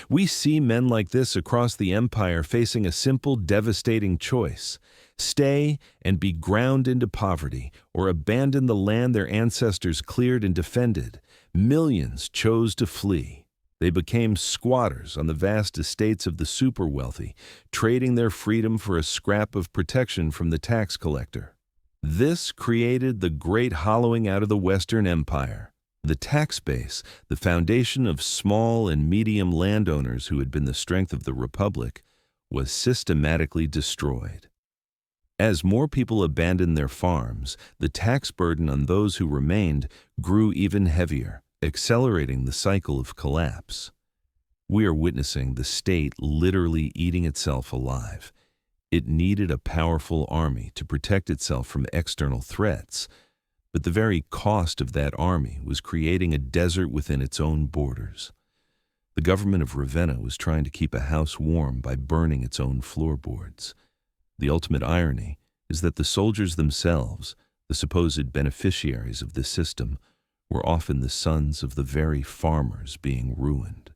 We see men like this across the empire facing a simple, devastating choice: stay and be ground into poverty, or abandon the land their ancestors cleared and defended. Millions chose to flee. They became squatters on the vast estates of the super-wealthy, trading their freedom for a scrap of protection from the tax collector. This created the great hollowing out of the Western Empire. The tax base, the foundation of small and medium landowners who had been the strength of the Republic, was systematically destroyed. As more people abandoned their farms, the tax burden on those who remained grew even heavier, accelerating the cycle of collapse. We are witnessing the state literally eating itself alive. It needed a powerful army to protect itself from external threats, but the very cost of that army was creating a desert within its own borders. The government of Ravenna was trying to keep a house warm by burning its own floorboards. The ultimate irony is that the soldiers themselves, the supposed beneficiaries of this system, were often the sons of the very farmers being ruined.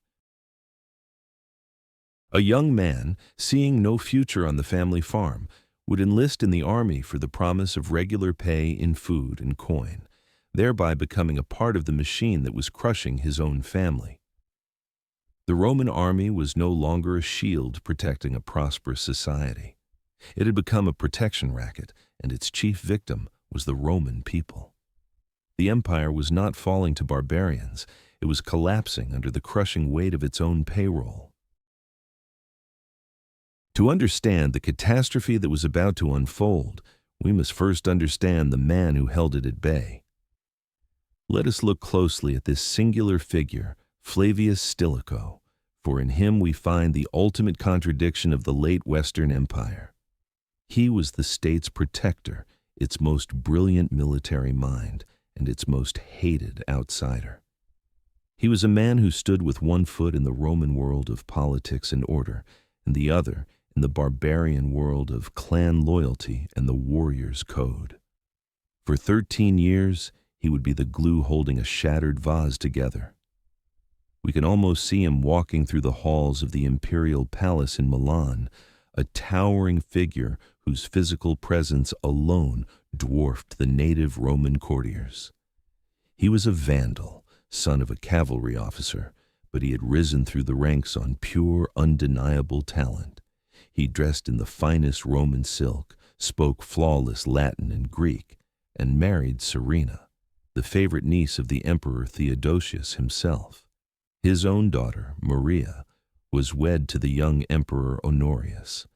A young man, seeing no future on the family farm, would enlist in the army for the promise of regular pay in food and coin, thereby becoming a part of the machine that was crushing his own family. The Roman army was no longer a shield protecting a prosperous society. It had become a protection racket, and its chief victim was the Roman people. The empire was not falling to barbarians. It was collapsing under the crushing weight of its own payroll. To understand the catastrophe that was about to unfold, we must first understand the man who held it at bay. Let us look closely at this singular figure, Flavius Stilicho, for in him we find the ultimate contradiction of the late Western Empire. He was the state's protector, its most brilliant military mind, and its most hated outsider. He was a man who stood with one foot in the Roman world of politics and order, and the other in the barbarian world of clan loyalty and the warrior's code. For 13 years, he would be the glue holding a shattered vase together. We can almost see him walking through the halls of the imperial palace in Milan, a towering figure whose physical presence alone dwarfed the native Roman courtiers. He was a Vandal, son of a cavalry officer, but he had risen through the ranks on pure, undeniable talent. He dressed in the finest Roman silk, spoke flawless Latin and Greek, and married Serena, the favorite niece of the Emperor Theodosius himself. His own daughter, Maria, was wed to the young Emperor Honorius.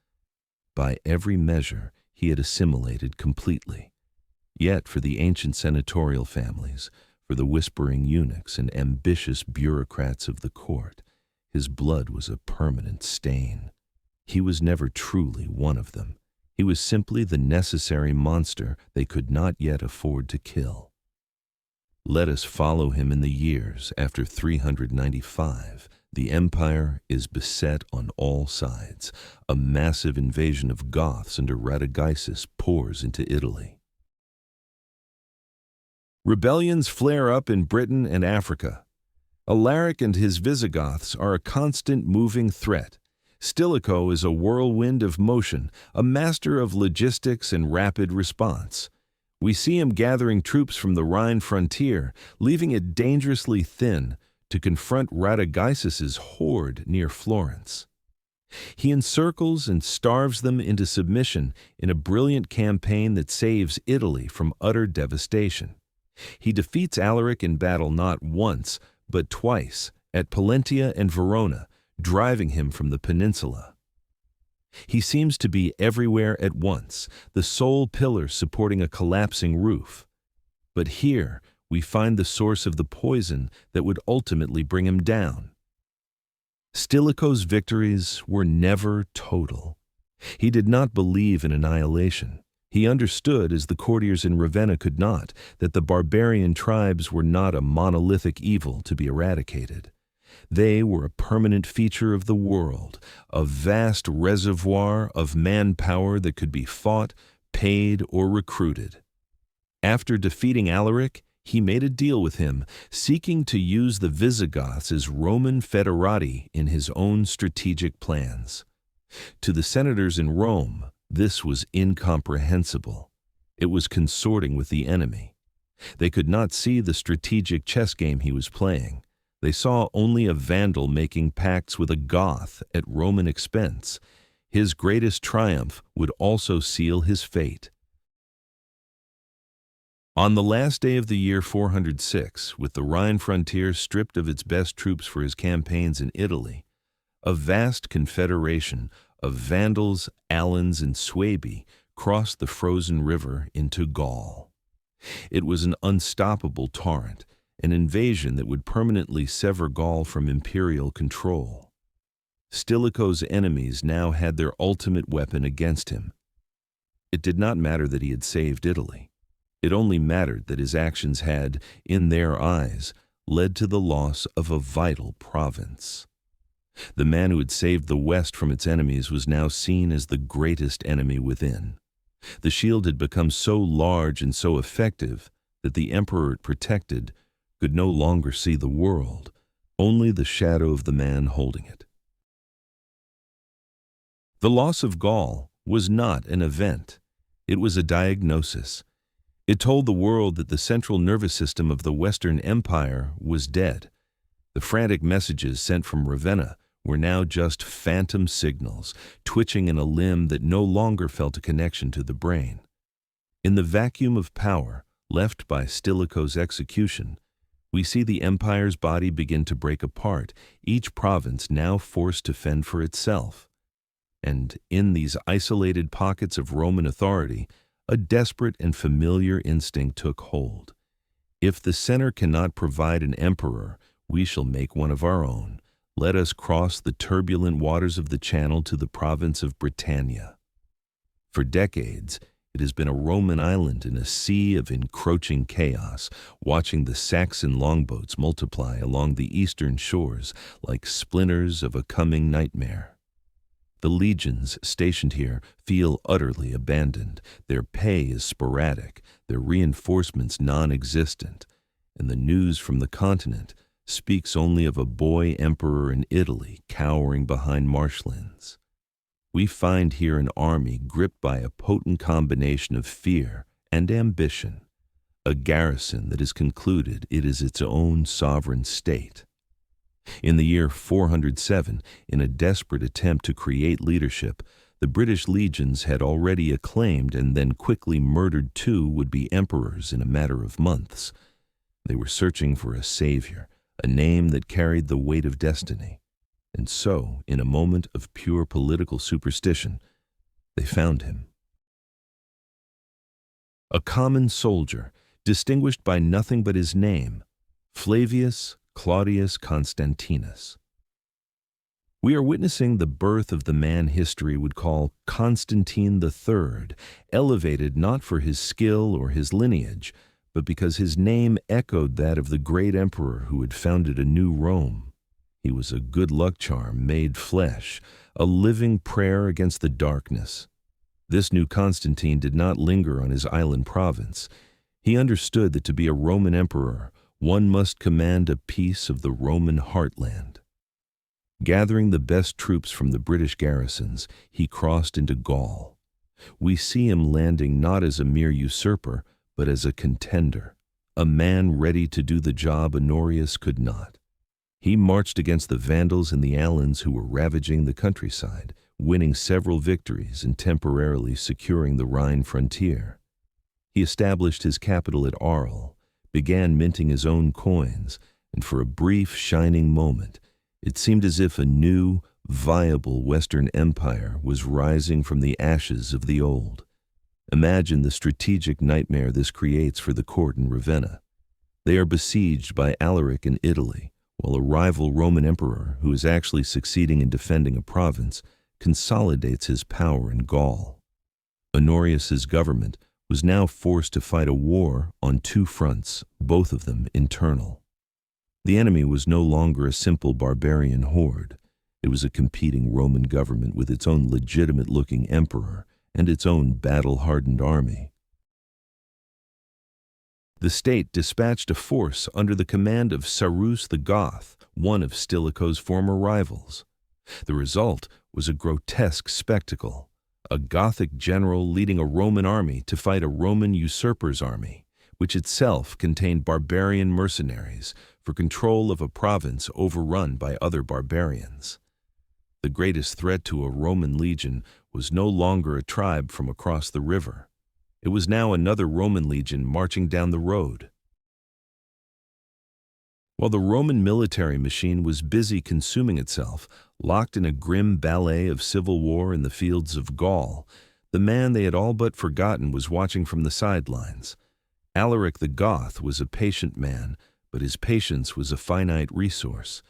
By every measure, he had assimilated completely. Yet for the ancient senatorial families, for the whispering eunuchs and ambitious bureaucrats of the court, his blood was a permanent stain. He was never truly one of them. He was simply the necessary monster they could not yet afford to kill. Let us follow him in the years after 395. The empire is beset on all sides. A massive invasion of Goths under Radagaisus pours into Italy. Rebellions flare up in Britain and Africa. Alaric and his Visigoths are a constant moving threat. Stilicho is a whirlwind of motion, a master of logistics and rapid response. We see him gathering troops from the Rhine frontier, leaving it dangerously thin to confront Radagaisus's horde near Florence. He encircles and starves them into submission in a brilliant campaign that saves Italy from utter devastation. He defeats Alaric in battle not once, but twice, at Pollentia and Verona, driving him from the peninsula. He seems to be everywhere at once, the sole pillar supporting a collapsing roof. But here we find the source of the poison that would ultimately bring him down. Stilicho's victories were never total. He did not believe in annihilation. He understood, as the courtiers in Ravenna could not, that the barbarian tribes were not a monolithic evil to be eradicated. They were a permanent feature of the world, a vast reservoir of manpower that could be fought, paid, or recruited. After defeating Alaric, he made a deal with him, seeking to use the Visigoths as Roman foederati in his own strategic plans. To the senators in Rome, this was incomprehensible. It was consorting with the enemy. They could not see the strategic chess game he was playing. They saw only a Vandal making pacts with a Goth at Roman expense. His greatest triumph would also seal his fate. On the last day of the year 406, with the Rhine frontier stripped of its best troops for his campaigns in Italy, a vast confederation of Vandals, Alans, and Suebi crossed the frozen river into Gaul. It was an unstoppable torrent, an invasion that would permanently sever Gaul from imperial control. Stilicho's enemies now had their ultimate weapon against him. It did not matter that he had saved Italy. It only mattered that his actions had, in their eyes, led to the loss of a vital province. The man who had saved the West from its enemies was now seen as the greatest enemy within. The shield had become so large and so effective that the emperor it protected could no longer see the world, only the shadow of the man holding it. The loss of Gaul was not an event. It was a diagnosis. It told the world that the central nervous system of the Western Empire was dead. The frantic messages sent from Ravenna were now just phantom signals, twitching in a limb that no longer felt a connection to the brain. In the vacuum of power left by Stilicho's execution, we see the empire's body begin to break apart, each province now forced to fend for itself. And in these isolated pockets of Roman authority, a desperate and familiar instinct took hold. If the center cannot provide an emperor, we shall make one of our own. Let us cross the turbulent waters of the Channel to the province of Britannia. For decades, it has been a Roman island in a sea of encroaching chaos, watching the Saxon longboats multiply along the eastern shores like splinters of a coming nightmare. The legions stationed here feel utterly abandoned. Their pay is sporadic, their reinforcements non-existent, and the news from the continent speaks only of a boy emperor in Italy cowering behind marshlands. We find here an army gripped by a potent combination of fear and ambition, a garrison that has concluded it is its own sovereign state. In the year 407, in a desperate attempt to create leadership, the British legions had already acclaimed and then quickly murdered 2 would-be emperors in a matter of months. They were searching for a savior, a name that carried the weight of destiny. And so, in a moment of pure political superstition, they found him. A common soldier, distinguished by nothing but his name, Flavius Claudius Constantinus. We are witnessing the birth of the man history would call Constantine III, elevated not for his skill or his lineage, but because his name echoed that of the great emperor who had founded a new Rome. He was a good luck charm made flesh, a living prayer against the darkness. This new Constantine did not linger on his island province. He understood that to be a Roman emperor, one must command a piece of the Roman heartland. Gathering the best troops from the British garrisons, he crossed into Gaul. We see him landing not as a mere usurper, but as a contender, a man ready to do the job Honorius could not. He marched against the Vandals and the Alans who were ravaging the countryside, winning several victories and temporarily securing the Rhine frontier. He established his capital at Arles, began minting his own coins, and for a brief, shining moment, it seemed as if a new, viable Western Empire was rising from the ashes of the old. Imagine the strategic nightmare this creates for the court in Ravenna. They are besieged by Alaric in Italy, while a rival Roman emperor, who is actually succeeding in defending a province, consolidates his power in Gaul. Honorius's government was now forced to fight a war on two fronts, both of them internal. The enemy was no longer a simple barbarian horde. It was a competing Roman government with its own legitimate-looking emperor and its own battle-hardened army. The state dispatched a force under the command of Sarus the Goth, one of Stilicho's former rivals. The result was a grotesque spectacle, a Gothic general leading a Roman army to fight a Roman usurper's army, which itself contained barbarian mercenaries for control of a province overrun by other barbarians. The greatest threat to a Roman legion was no longer a tribe from across the river. It was now another Roman legion marching down the road. While the Roman military machine was busy consuming itself, locked in a grim ballet of civil war in the fields of Gaul, the man they had all but forgotten was watching from the sidelines. Alaric the Goth was a patient man, but his patience was a finite resource.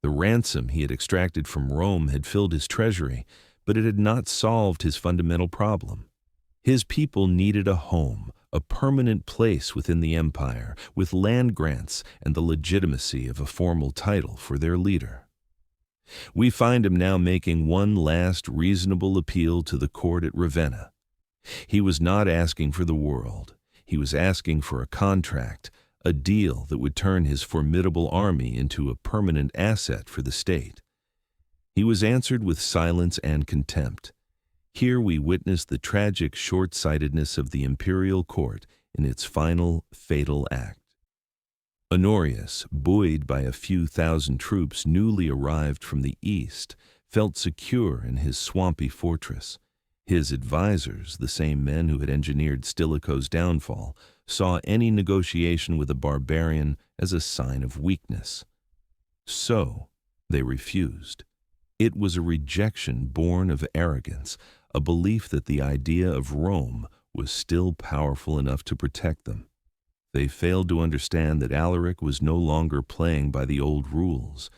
The ransom he had extracted from Rome had filled his treasury, but it had not solved his fundamental problem. His people needed a home, a permanent place within the empire, with land grants and the legitimacy of a formal title for their leader. We find him now making one last reasonable appeal to the court at Ravenna. He was not asking for the world. He was asking for a contract, a deal that would turn his formidable army into a permanent asset for the state. He was answered with silence and contempt. Here we witness the tragic short-sightedness of the imperial court in its final, fatal act. Honorius, buoyed by a few thousand troops newly arrived from the east, felt secure in his swampy fortress. His advisors, the same men who had engineered Stilicho's downfall, saw any negotiation with a barbarian as a sign of weakness. So, they refused. It was a rejection born of arrogance, a belief that the idea of Rome was still powerful enough to protect them. They failed to understand that Alaric was no longer playing by the old rules.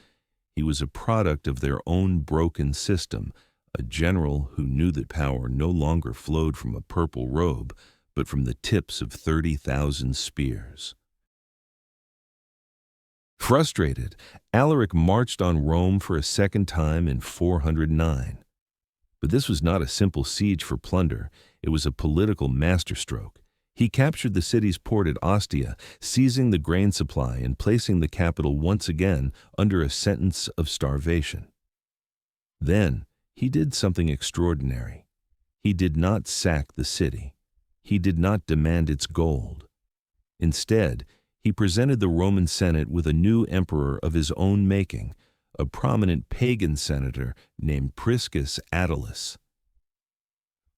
He was a product of their own broken system, a general who knew that power no longer flowed from a purple robe, but from the tips of 30,000 spears. Frustrated, Alaric marched on Rome for a second time in 409. But this was not a simple siege for plunder, it was a political masterstroke. He captured the city's port at Ostia, seizing the grain supply and placing the capital once again under a sentence of starvation. Then he did something extraordinary. He did not sack the city. He did not demand its gold. Instead, he presented the Roman Senate with a new emperor of his own making, a prominent pagan senator named Priscus Attalus.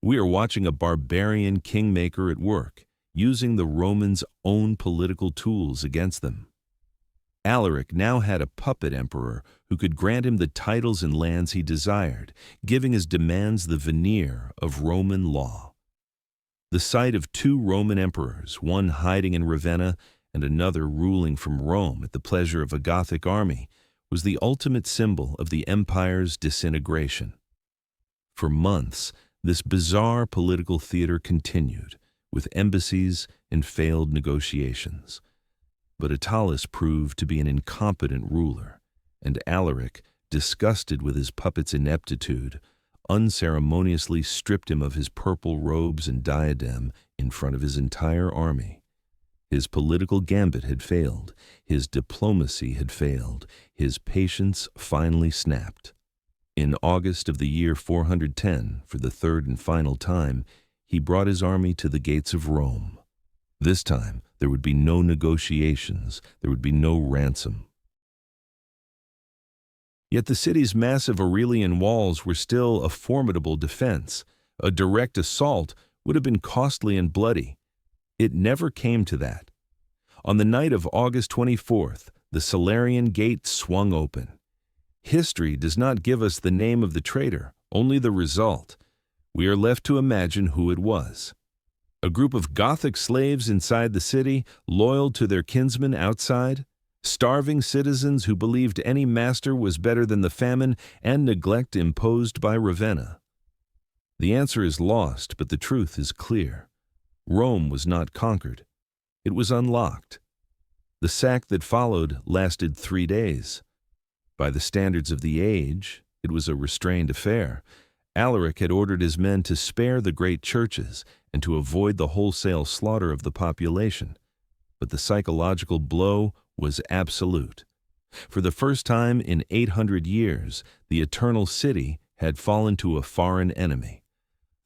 We are watching a barbarian kingmaker at work, using the Romans' own political tools against them. Alaric now had a puppet emperor who could grant him the titles and lands he desired, giving his demands the veneer of Roman law. The sight of two Roman emperors, one hiding in Ravenna and another ruling from Rome at the pleasure of a Gothic army, was the ultimate symbol of the empire's disintegration. For months, this bizarre political theater continued, with embassies and failed negotiations. But Attalus proved to be an incompetent ruler, and Alaric, disgusted with his puppet's ineptitude, unceremoniously stripped him of his purple robes and diadem in front of his entire army. His political gambit had failed, his diplomacy had failed, his patience finally snapped. In August of the year 410, for the third and final time, he brought his army to the gates of Rome. This time, there would be no negotiations, there would be no ransom. Yet the city's massive Aurelian walls were still a formidable defense. A direct assault would have been costly and bloody. It never came to that. On the night of August 24th, the Salarian gate swung open. History does not give us the name of the traitor, only the result. We are left to imagine who it was. A group of Gothic slaves inside the city, loyal to their kinsmen outside, starving citizens who believed any master was better than the famine and neglect imposed by Ravenna. The answer is lost, but the truth is clear. Rome was not conquered. It was unlocked. The sack that followed lasted 3 days. By the standards of the age, it was a restrained affair. Alaric had ordered his men to spare the great churches and to avoid the wholesale slaughter of the population. But the psychological blow was absolute. For the first time in 800 years, the Eternal City had fallen to a foreign enemy.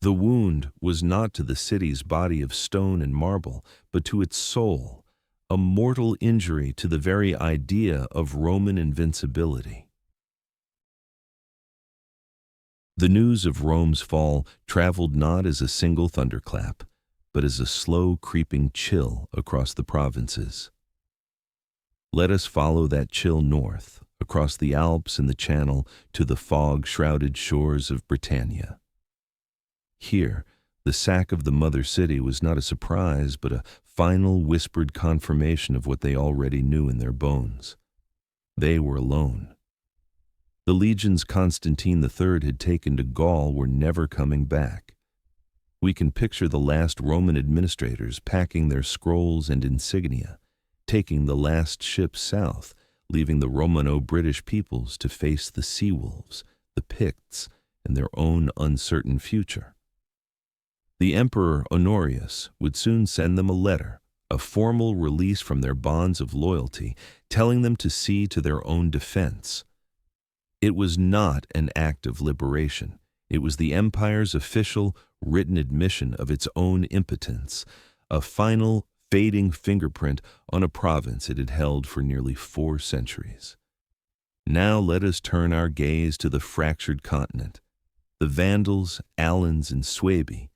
The wound was not to the city's body of stone and marble, but to its soul, a mortal injury to the very idea of Roman invincibility. The news of Rome's fall traveled not as a single thunderclap, but as a slow creeping chill across the provinces. Let us follow that chill north, across the Alps and the Channel, to the fog-shrouded shores of Britannia. Here, the sack of the mother city was not a surprise, but a final whispered confirmation of what they already knew in their bones. They were alone. The legions Constantine III had taken to Gaul were never coming back. We can picture the last Roman administrators packing their scrolls and insignia, taking the last ship south, leaving the Romano-British peoples to face the sea wolves, the Picts, and their own uncertain future. The Emperor Honorius would soon send them a letter, a formal release from their bonds of loyalty, telling them to see to their own defense. It was not an act of liberation. It was the empire's official, written admission of its own impotence, a final, fading fingerprint on a province it had held for nearly 4 centuries. Now let us turn our gaze to the fractured continent. The Vandals, Alans, and Suebi,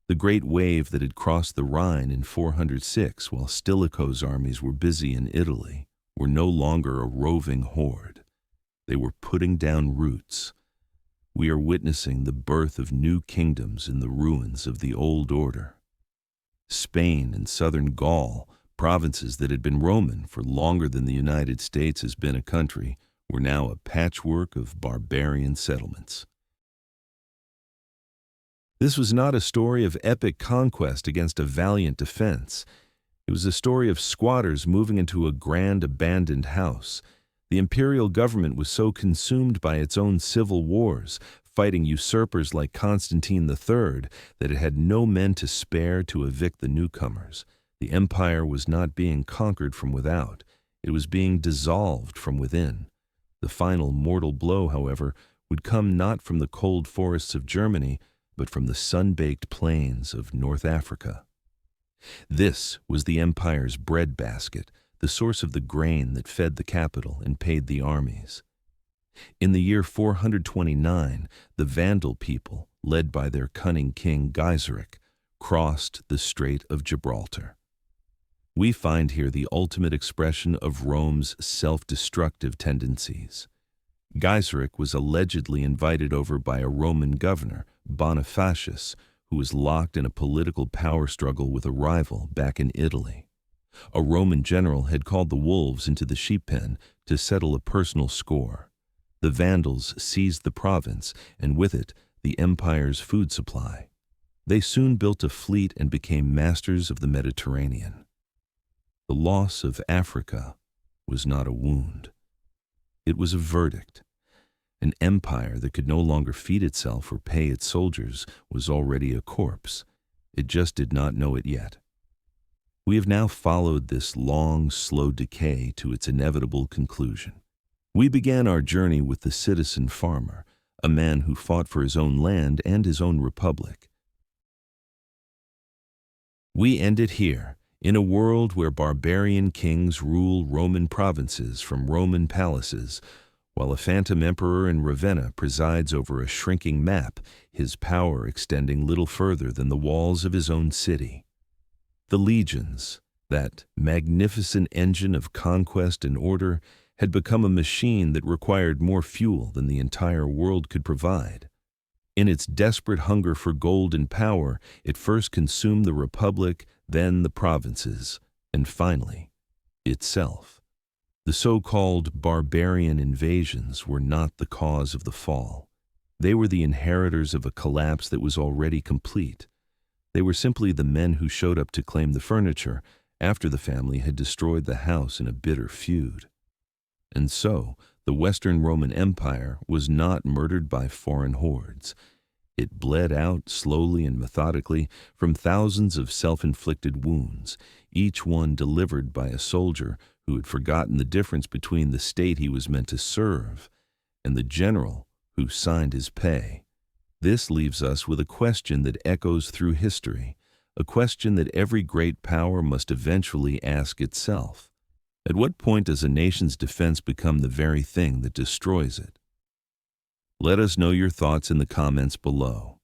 the great wave that had crossed the Rhine in 406 while Stilicho's armies were busy in Italy, were no longer a roving horde. They were putting down roots. We are witnessing the birth of new kingdoms in the ruins of the old order. Spain and southern Gaul, provinces that had been Roman for longer than the United States has been a country, were now a patchwork of barbarian settlements. This was not a story of epic conquest against a valiant defense. It was a story of squatters moving into a grand abandoned house. The imperial government was so consumed by its own civil wars, fighting usurpers like Constantine III, that it had no men to spare to evict the newcomers. The empire was not being conquered from without. It was being dissolved from within. The final mortal blow, however, would come not from the cold forests of Germany, but from the sun-baked plains of North Africa. This was the empire's breadbasket, the source of the grain that fed the capital and paid the armies. In the year 429, the Vandal people, led by their cunning king Gaiseric, crossed the Strait of Gibraltar. We find here the ultimate expression of Rome's self-destructive tendencies. Gaiseric was allegedly invited over by a Roman governor, Bonifacius, who was locked in a political power struggle with a rival back in Italy. A Roman general had called the wolves into the sheep pen to settle a personal score. The Vandals seized the province, and with it, the empire's food supply. They soon built a fleet and became masters of the Mediterranean. The loss of Africa was not a wound. It was a verdict. An empire that could no longer feed itself or pay its soldiers was already a corpse. It just did not know it yet. We have now followed this long, slow decay to its inevitable conclusion. We began our journey with the citizen farmer, a man who fought for his own land and his own republic. We end it here, in a world where barbarian kings rule Roman provinces from Roman palaces, while a phantom emperor in Ravenna presides over a shrinking map, his power extending little further than the walls of his own city. The legions, that magnificent engine of conquest and order, had become a machine that required more fuel than the entire world could provide. In its desperate hunger for gold and power, it first consumed the republic, then the provinces, and finally, itself. The so-called barbarian invasions were not the cause of the fall. They were the inheritors of a collapse that was already complete. They were simply the men who showed up to claim the furniture after the family had destroyed the house in a bitter feud. And so, the Western Roman Empire was not murdered by foreign hordes. It bled out slowly and methodically from thousands of self-inflicted wounds, each one delivered by a soldier who had forgotten the difference between the state he was meant to serve and the general who signed his pay. This leaves us with a question that echoes through history, a question that every great power must eventually ask itself. At what point does a nation's defense become the very thing that destroys it? Let us know your thoughts in the comments below.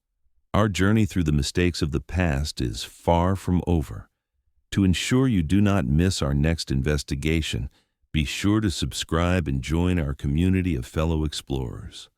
Our journey through the mistakes of the past is far from over. To ensure you do not miss our next investigation, be sure to subscribe and join our community of fellow explorers.